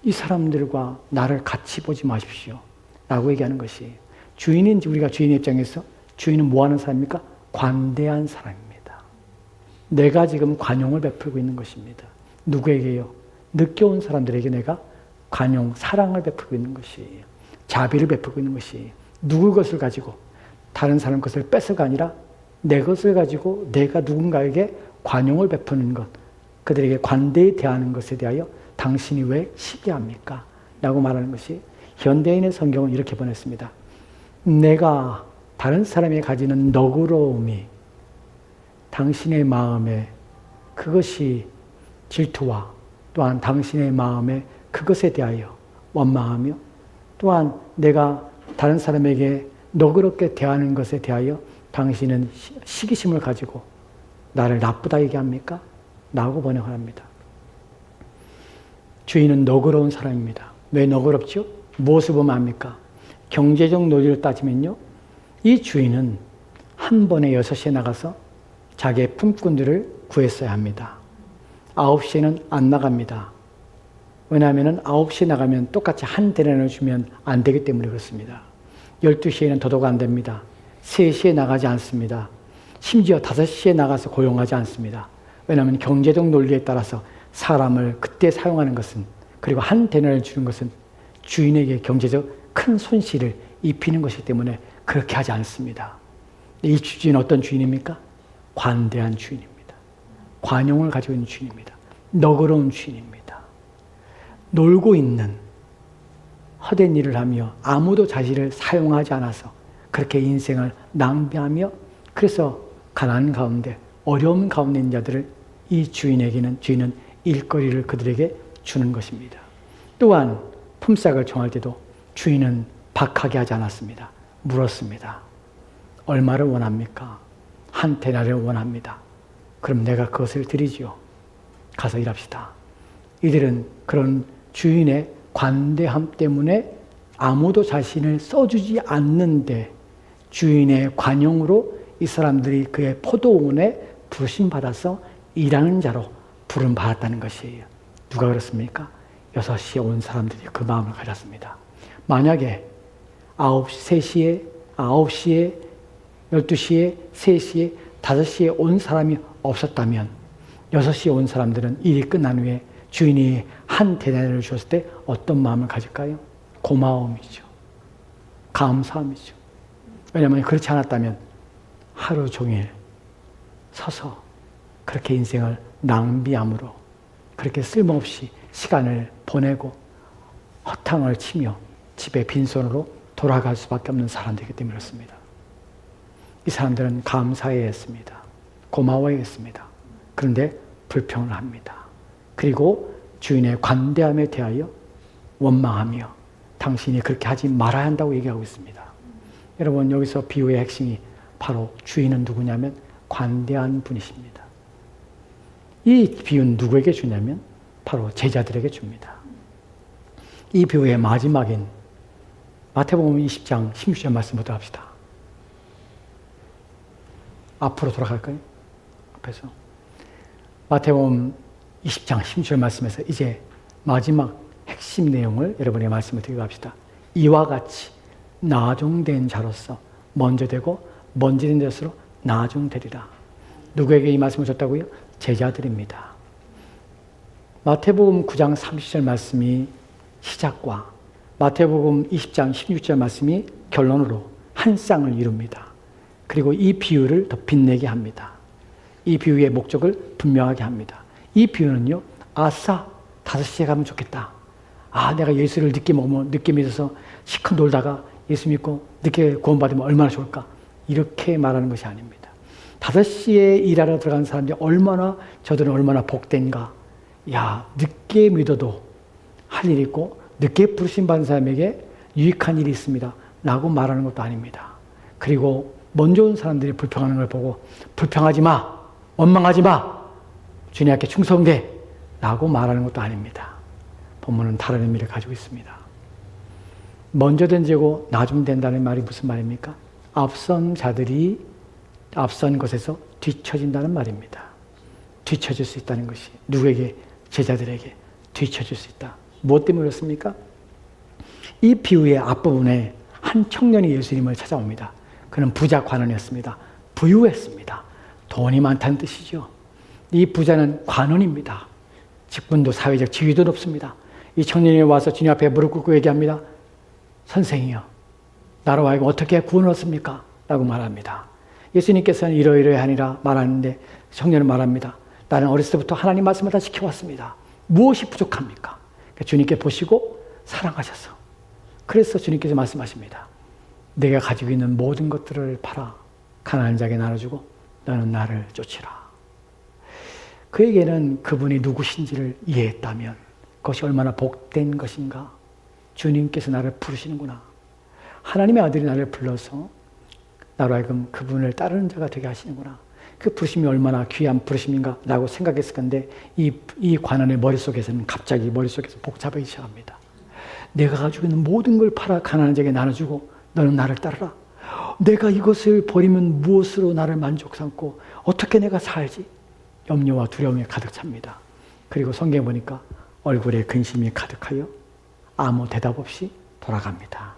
이 사람들과 나를 같이 보지 마십시오. 라고 얘기하는 것이. 우리가 주인의 입장에서 주인은 뭐 하는 사람입니까? 관대한 사람입니다. 내가 지금 관용을 베풀고 있는 것입니다. 누구에게요? 늦게 온 사람들에게 내가 관용, 사랑을 베풀고 있는 것이. 자비를 베풀고 있는 것이. 누구 것을 가지고 다른 사람 것을 뺏어가 아니라 내 것을 가지고 내가 누군가에게 관용을 베푸는 것, 그들에게 관대히 대하는 것에 대하여 당신이 왜 시기합니까? 라고 말하는 것이. 현대인의 성경은 이렇게 번역했습니다. 내가 다른 사람이 가지는 너그러움이 당신의 마음에 그것이 질투와 또한 당신의 마음에 그것에 대하여 원망하며 또한 내가 다른 사람에게 너그럽게 대하는 것에 대하여 당신은 시기심을 가지고 나를 나쁘다 얘기합니까? 라고 번역을 합니다. 주인은 너그러운 사람입니다. 왜 너그럽죠? 무엇을 보면 압니까? 경제적 논리를 따지면요, 이 주인은 한 번에 6시에 나가서 자기의 품꾼들을 구했어야 합니다. 9시에는 안 나갑니다. 왜냐하면 9시에 나가면 똑같이 한 데나리온을 주면 안 되기 때문에 그렇습니다. 12시에는 더더욱 안 됩니다. 3시에 나가지 않습니다. 심지어 5시에 나가서 고용하지 않습니다. 왜냐하면 경제적 논리에 따라서 사람을 그때 사용하는 것은, 그리고 한 데나리온을 주는 것은 주인에게 경제적 큰 손실을 입히는 것이기 때문에 그렇게 하지 않습니다. 이 주인은 어떤 주인입니까? 관대한 주인입니다. 관용을 가지고 있는 주인입니다. 너그러운 주인입니다. 놀고 있는 헛된 일을 하며 아무도 자신을 사용하지 않아서 그렇게 인생을 낭비하며, 그래서 가난 가운데 어려움 가운데 있는 자들을 이 주인은 일거리를 그들에게 주는 것입니다. 또한 품삯을 정할 때도 주인은 박하게 하지 않았습니다. 물었습니다. 얼마를 원합니까? 한 데나리온을 원합니다. 그럼 내가 그것을 드리지요. 가서 일합시다. 이들은 그런 주인의 관대함 때문에 아무도 자신을 써주지 않는데 주인의 관용으로 이 사람들이 그의 포도원에 부르심받아서 일하는 자로 부름받았다는 것이에요. 누가 그렇습니까? 6시에 온 사람들이 그 마음을 가졌습니다. 만약에 9시에, 12시에, 3시에, 5시에 온 사람이 없었다면 6시에 온 사람들은 일이 끝난 후에 주인이 한 데나리온을 주었을 때 어떤 마음을 가질까요? 고마움이죠. 감사함이죠. 왜냐하면 그렇지 않았다면 하루 종일 서서 그렇게 인생을 낭비함으로 그렇게 쓸모없이 시간을 보내고 허탕을 치며 집에 빈손으로 돌아갈 수밖에 없는 사람들이기 때문에 그렇습니다. 이 사람들은 감사해야 했습니다. 고마워야 했습니다. 그런데 불평을 합니다. 그리고 주인의 관대함에 대하여 원망하며 당신이 그렇게 하지 말아야 한다고 얘기하고 있습니다. 여러분, 여기서 비유의 핵심이 바로 주인은 누구냐면 관대한 분이십니다. 이 비유는 누구에게 주냐면 바로 제자들에게 줍니다. 이 비유의 마지막인 마태복음 20장 16절 말씀 보도록 합시다. 앞으로 돌아갈까요? 앞에서. 마태복음 20장 16절 말씀에서 이제 마지막 핵심 내용을 여러분의 말씀을 드리고 합시다. 이와 같이 나중된 자로서 먼저 되고 먼저 된 자로서 나중되리라. 누구에게 이 말씀을 줬다고요? 제자들입니다. 마태복음 9장 30절 말씀이 시작과 마태복음 20장 16절 말씀이 결론으로 한 쌍을 이룹니다. 그리고 이 비유를 더 빛내게 합니다. 이 비유의 목적을 분명하게 합니다. 이 비유는요, 아싸, 5시에 가면 좋겠다. 아, 내가 예수를 늦게 먹으면, 늦게 믿어서 시컷 놀다가 예수 믿고 늦게 구원받으면 얼마나 좋을까? 이렇게 말하는 것이 아닙니다. 5시에 일하러 들어간 사람들이 저들은 얼마나 복된가. 야, 늦게 믿어도 할 일이 있고, 늦게 부르심 받은 사람에게 유익한 일이 있습니다. 라고 말하는 것도 아닙니다. 그리고 먼저 온 사람들이 불평하는 걸 보고, 불평하지 마! 원망하지 마! 주님 앞에 충성돼! 라고 말하는 것도 아닙니다. 본문은 다른 의미를 가지고 있습니다. 먼저 된 죄고 나중 된다는 말이 무슨 말입니까? 앞선 자들이 앞선 것에서 뒤처진다는 말입니다. 뒤처질 수 있다는 것이 누구에게? 제자들에게 뒤처질 수 있다. 무엇 때문에 그렇습니까? 이 비유의 앞부분에 한 청년이 예수님을 찾아옵니다. 그는 부자 관원이었습니다. 부유했습니다. 돈이 많다는 뜻이죠. 이 부자는 관원입니다. 직분도 사회적 지위도 높습니다. 이 청년이 와서 주님 앞에 무릎 꿇고 얘기합니다. 선생이요, 나로 하여금 어떻게 구원을 얻습니까? 라고 말합니다. 예수님께서는 이러이러하니라 말하는데 청년은 말합니다. 나는 어렸을 때부터 하나님 말씀을 다 지켜왔습니다. 무엇이 부족합니까? 주님께 보시고 사랑하셔서, 그래서 주님께서 말씀하십니다. 내가 가지고 있는 모든 것들을 팔아 가난한 자에게 나눠주고 너는 나를 쫓으라. 그에게는 그분이 누구신지를 이해했다면 그것이 얼마나 복된 것인가, 주님께서 나를 부르시는구나. 하나님의 아들이 나를 불러서 나로 하여금 그분을 따르는 자가 되게 하시는구나. 그 부르심이 얼마나 귀한 부르심인가 라고 생각했을 건데 이 관원의 머릿속에서는 갑자기 머릿속에서 복잡하기 시작합니다. 내가 가지고 있는 모든 걸 팔아 가난한 자에게 나눠주고 너는 나를 따르라. 내가 이것을 버리면 무엇으로 나를 만족 삼고 어떻게 내가 살지? 염려와 두려움이 가득 찹니다. 그리고 성경에 보니까 얼굴에 근심이 가득하여 아무 대답 없이 돌아갑니다.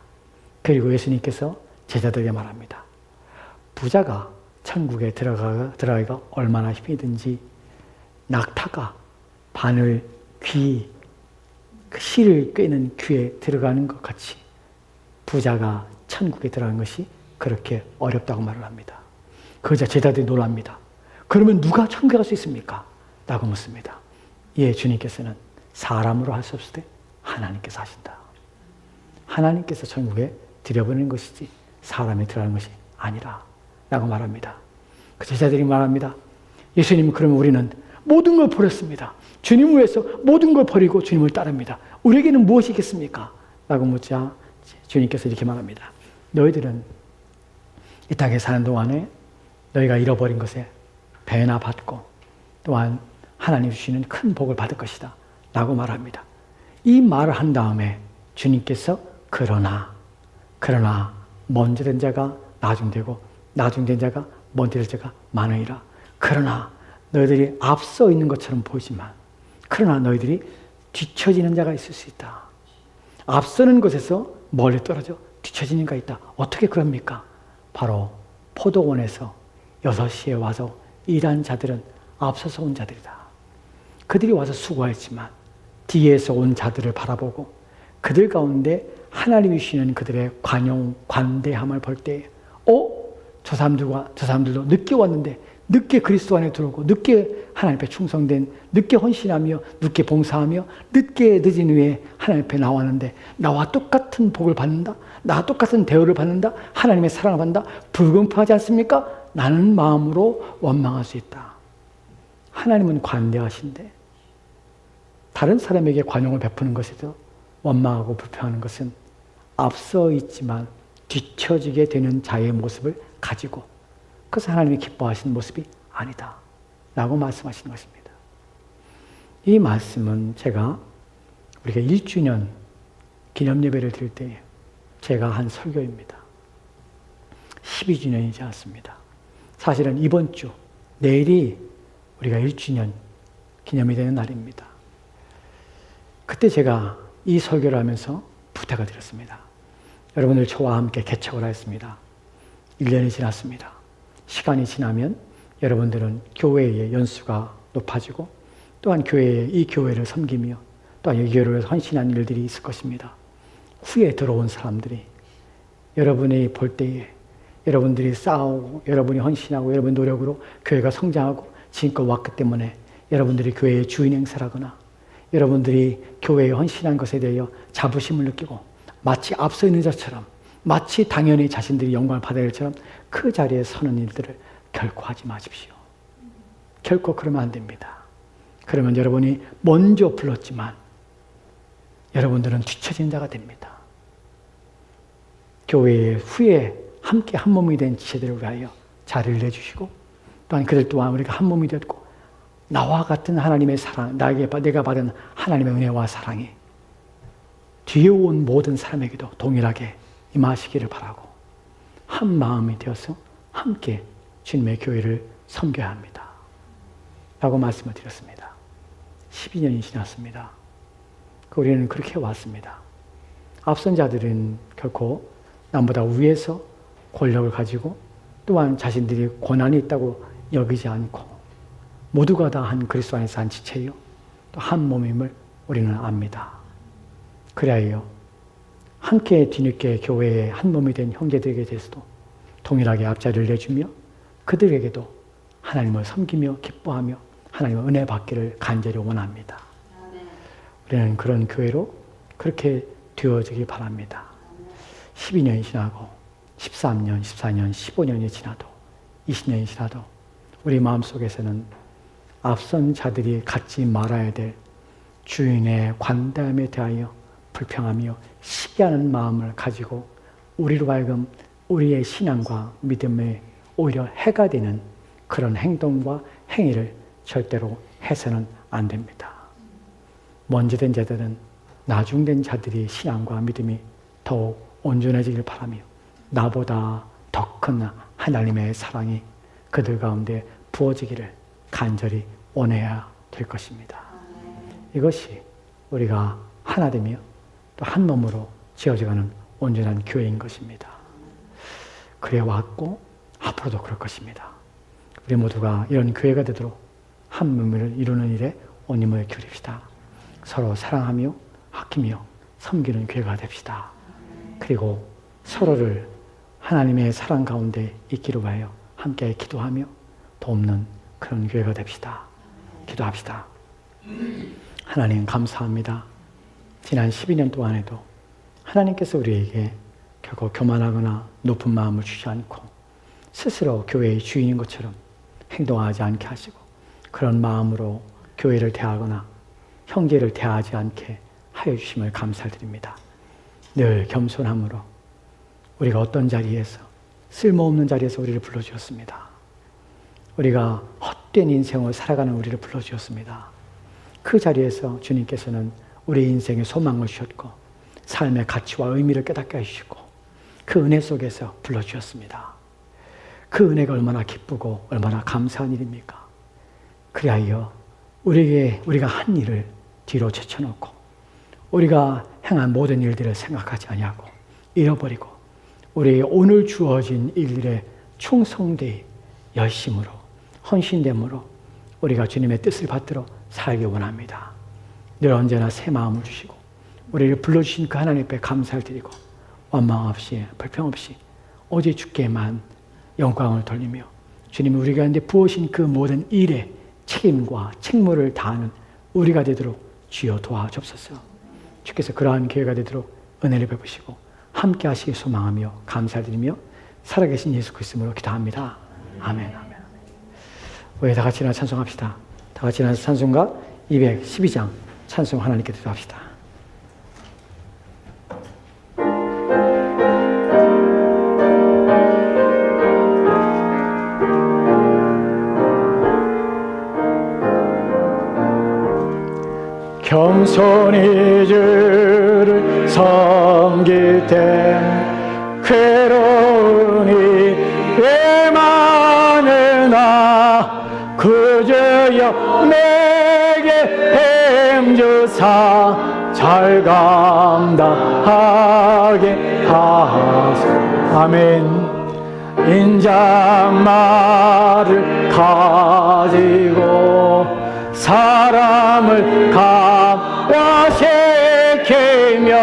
그리고 예수님께서 제자들에게 말합니다. 부자가 천국에 들어가기가 얼마나 힘이 든지 낙타가 바늘 귀, 그 실을 꿰는 귀에 들어가는 것 같이 부자가 천국에 들어가는 것이 그렇게 어렵다고 말을 합니다. 그러자 제자들이 놀랍니다. 그러면 누가 천국에 갈 수 있습니까? 라고 묻습니다. 예, 주님께서는 사람으로 할 수 없을 때 하나님께서 하신다. 하나님께서 천국에 들여보내는 것이지 사람이 들어가는 것이 아니라 라고 말합니다. 그 제자들이 말합니다. 예수님, 그러면 우리는 모든 걸 버렸습니다. 주님을 위해서 모든 걸 버리고 주님을 따릅니다. 우리에게는 무엇이 있겠습니까? 라고 묻자 주님께서 이렇게 말합니다. 너희들은 이 땅에 사는 동안에 너희가 잃어버린 것에 배나 받고 또한 하나님 주시는 큰 복을 받을 것이다 라고 말합니다. 이 말을 한 다음에 주님께서 그러나 먼저 된 자가 나중되고 나중된 자가 먼저 된 자가 많으리라. 그러나 너희들이 앞서 있는 것처럼 보이지만 그러나 너희들이 뒤처지는 자가 있을 수 있다. 앞서는 것에서 멀리 떨어져 뒤처지는 자가 있다. 어떻게 그럽니까? 바로 포도원에서 6시에 와서 일한 자들은 앞서서 온 자들이다. 그들이 와서 수고했지만 뒤에서 온 자들을 바라보고 그들 가운데 하나님이 주시는 그들의 관대함을 볼 때에 저 사람들도 늦게 왔는데 늦게 그리스도 안에 들어오고 늦게 하나님 앞에 충성된 늦게 헌신하며 늦게 봉사하며 늦은 후에 하나님 앞에 나왔는데 나와 똑같은 복을 받는다. 나와 똑같은 대우를 받는다. 하나님의 사랑을 받는다. 불공평하지 않습니까? 나는 마음으로 원망할 수 있다. 하나님은 관대하신데 다른 사람에게 관용을 베푸는 것에도 원망하고 불평하는 것은 앞서 있지만 뒤처지게 되는 자의 모습을 가지고 그것은 하나님이 기뻐하시는 모습이 아니다 라고 말씀하시는 것입니다. 이 말씀은 우리가 1주년 기념예배를 드릴 때 제가 한 설교입니다. 12주년이지 않습니다. 사실은 이번 주 내일이 우리가 1주년 기념이 되는 날입니다. 그때 제가 이 설교를 하면서 부탁을 드렸습니다. 여러분들 저와 함께 개척을 하였습니다. 1년이 지났습니다. 시간이 지나면 여러분들은 교회의 연수가 높아지고 또한 이 교회를 섬기며 또한 이 교회를 헌신한 일들이 있을 것입니다. 후에 들어온 사람들이 여러분이 볼 때에 여러분들이 싸우고 여러분이 헌신하고 여러분의 노력으로 교회가 성장하고 지금껏 왔기 때문에 여러분들이 교회의 주인 행세라거나 여러분들이 교회에 헌신한 것에 대하여 자부심을 느끼고 마치 앞서 있는 자처럼 마치 당연히 자신들이 영광을 받아야 할 것처럼 그 자리에 서는 일들을 결코 하지 마십시오. 결코 그러면 안 됩니다. 그러면 여러분이 먼저 불렀지만 여러분들은 뒤처진 자가 됩니다. 교회의 후에 함께 한 몸이 된 지체들을 위하여 자리를 내주시고 또한 그들 또한 우리가 한 몸이 되었고 나와 같은 하나님의 사랑, 내가 받은 하나님의 은혜와 사랑이 뒤에 온 모든 사람에게도 동일하게 임하시기를 바라고 한 마음이 되어서 함께 주님의 교회를 섬겨야 합니다. 라고 말씀을 드렸습니다. 12년이 지났습니다. 우리는 그렇게 왔습니다. 앞선 자들은 결코 남보다 위에서 권력을 가지고 또한 자신들이 권한이 있다고 여기지 않고 모두가 다 한 그리스도 안에서 한 지체요 또 한 몸임을 우리는 압니다. 그리하여 함께 뒤늦게 교회의 한 몸이 된 형제들에게 대해서도 동일하게 앞자리를 내주며 그들에게도 하나님을 섬기며 기뻐하며 하나님의 은혜 받기를 간절히 원합니다. 우리는 그런 교회로 그렇게 되어지기 바랍니다. 12년이 지나고 13년, 14년, 15년이 지나도 20년이 지나도 우리 마음속에서는 앞선 자들이 갖지 말아야 될 주인의 관대함에 대하여 불평하며 시기하는 마음을 가지고 우리로 하여금 우리의 신앙과 믿음에 오히려 해가 되는 그런 행동과 행위를 절대로 해서는 안 됩니다. 먼저 된 자들은 나중된 자들이 신앙과 믿음이 더욱 온전해지길 바라며 나보다 더 큰 하나님의 사랑이 그들 가운데 부어지기를 간절히 원해야 될 것입니다. 이것이 우리가 하나 되며 또 한 몸으로 지어져가는 온전한 교회인 것입니다. 그래 왔고 앞으로도 그럴 것입니다. 우리 모두가 이런 교회가 되도록 한 몸을 이루는 일에 온 힘을 기울입시다. 서로 사랑하며 아끼며 섬기는 교회가 됩시다. 그리고 서로를 하나님의 사랑 가운데 있기로 하여 함께 기도하며 돕는 그런 교회가 됩시다. 기도합시다. 하나님 감사합니다. 지난 12년 동안에도 하나님께서 우리에게 결코 교만하거나 높은 마음을 주지 않고 스스로 교회의 주인인 것처럼 행동하지 않게 하시고 그런 마음으로 교회를 대하거나 형제를 대하지 않게 하여 주심을 감사드립니다. 늘 겸손함으로 우리가 어떤 자리에서 쓸모없는 자리에서 우리를 불러주셨습니다. 우리가 헛된 인생을 살아가는 우리를 불러주셨습니다. 그 자리에서 주님께서는 우리 인생에 소망을 주셨고 삶의 가치와 의미를 깨닫게 해주시고 그 은혜 속에서 불러주셨습니다. 그 은혜가 얼마나 기쁘고 얼마나 감사한 일입니까? 그리하여 우리가 한 일을 뒤로 제쳐놓고 우리가 행한 모든 일들을 생각하지 아니하고 잃어버리고 우리의 오늘 주어진 일들에 충성되이 열심으로 헌신됨으로 우리가 주님의 뜻을 받들어 살기 원합니다. 늘 언제나 새 마음을 주시고 우리를 불러주신 그 하나님 앞에 감사를 드리고 원망 없이 불평 없이 오직 주께만 영광을 돌리며 주님이 우리 가운데 부으신 그 모든 일에 책임과 책무를 다하는 우리가 되도록 주여 도와주옵소서. 주께서 그러한 기회가 되도록 은혜를 베푸시고 함께 하시길 소망하며 감사드리며 살아계신 예수 그리스도로 기도합니다. 아멘. 아멘. 우리 다 같이 일어나 찬송합시다. 다 같이 일어나서 찬송가 212장 찬송 하나님께 드립시다. 겸손히 주를 섬길 땐 괴로우니 왜 많으나 그저여 내게 힘주사 잘 감당하게 하소서. 아멘. 인자말을 가지고 사람을 감화시키며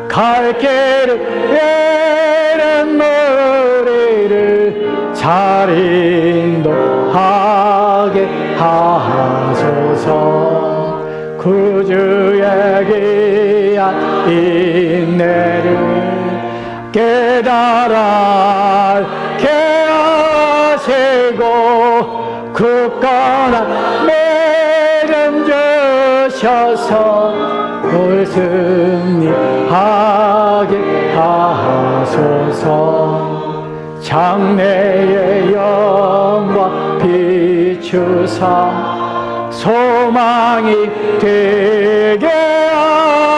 갈 길을 잃은 무리를 잘 인도하게 하소서. 구주의 귀한 인내를 깨달게 하시고 굳건한 믿음 주셔서 늘 승리하게 하소서. 장래의 영광 비추사 소망이 되게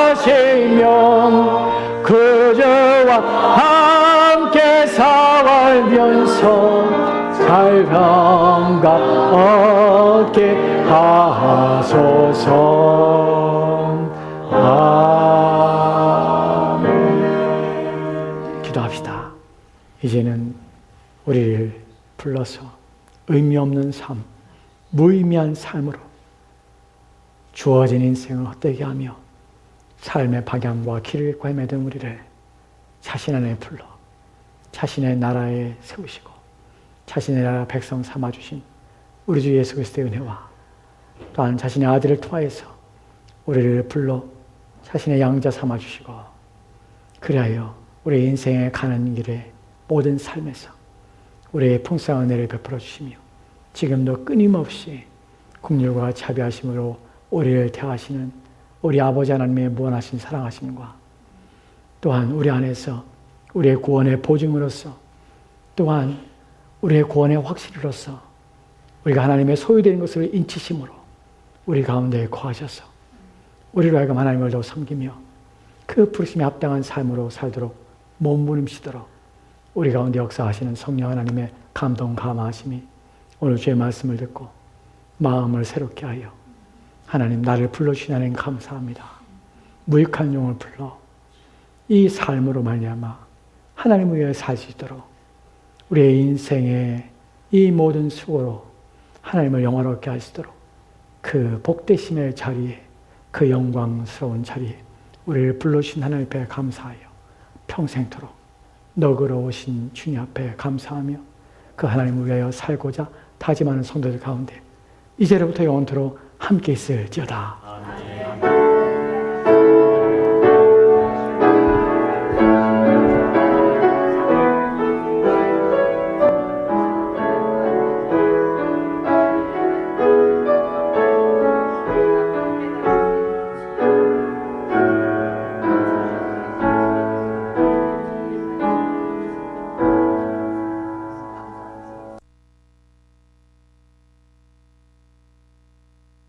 하시면 그저와 함께 살면서 살감과 얻게 하소서. 아멘. 기도합시다. 이제는 우리를 불러서 의미 없는 삶, 무의미한 삶으로 주어진 인생을 헛되게 하며 삶의 방향과 길을 헤매던 우리를 자신 안에 불러 자신의 나라에 세우시고 자신의 나라 백성 삼아주신 우리 주 예수 그리스도의 은혜와 또한 자신의 아들을 통하여서 우리를 불러 자신의 양자 삼아주시고 그리하여 우리 인생에 가는 길에 모든 삶에서 우리의 풍성한 은혜를 베풀어 주시며 지금도 끊임없이 긍휼과 자비하심으로 우리를 대하시는 우리 아버지 하나님의 무한하신 사랑하심과 또한 우리 안에서 우리의 구원의 보증으로서 또한 우리의 구원의 확실로서 우리가 하나님의 소유된 것을 인치심으로 우리 가운데 거하셔서 우리로 하여금 하나님을 더 섬기며 그 부르심에 합당한 삶으로 살도록 몸부림치도록 우리 가운데 역사하시는 성령 하나님의 감동 감화하심이 오늘 주의 말씀을 듣고 마음을 새롭게 하여 하나님 나를 불러주신 하나님 감사합니다. 무익한 용을 불러 이 삶으로 말미암아 하나님을 위해 살 수 있도록 우리의 인생의 이 모든 수고로 하나님을 영화롭게 하시도록 그 복되심의 자리에 그 영광스러운 자리에 우리를 불러주신 하나님 앞에 감사하여 평생토록 너그러우신 주님 앞에 감사하며 그 하나님을 위하여 살고자 다짐하는 성도들 가운데 이제로부터 영원토록 함께 있을지어다.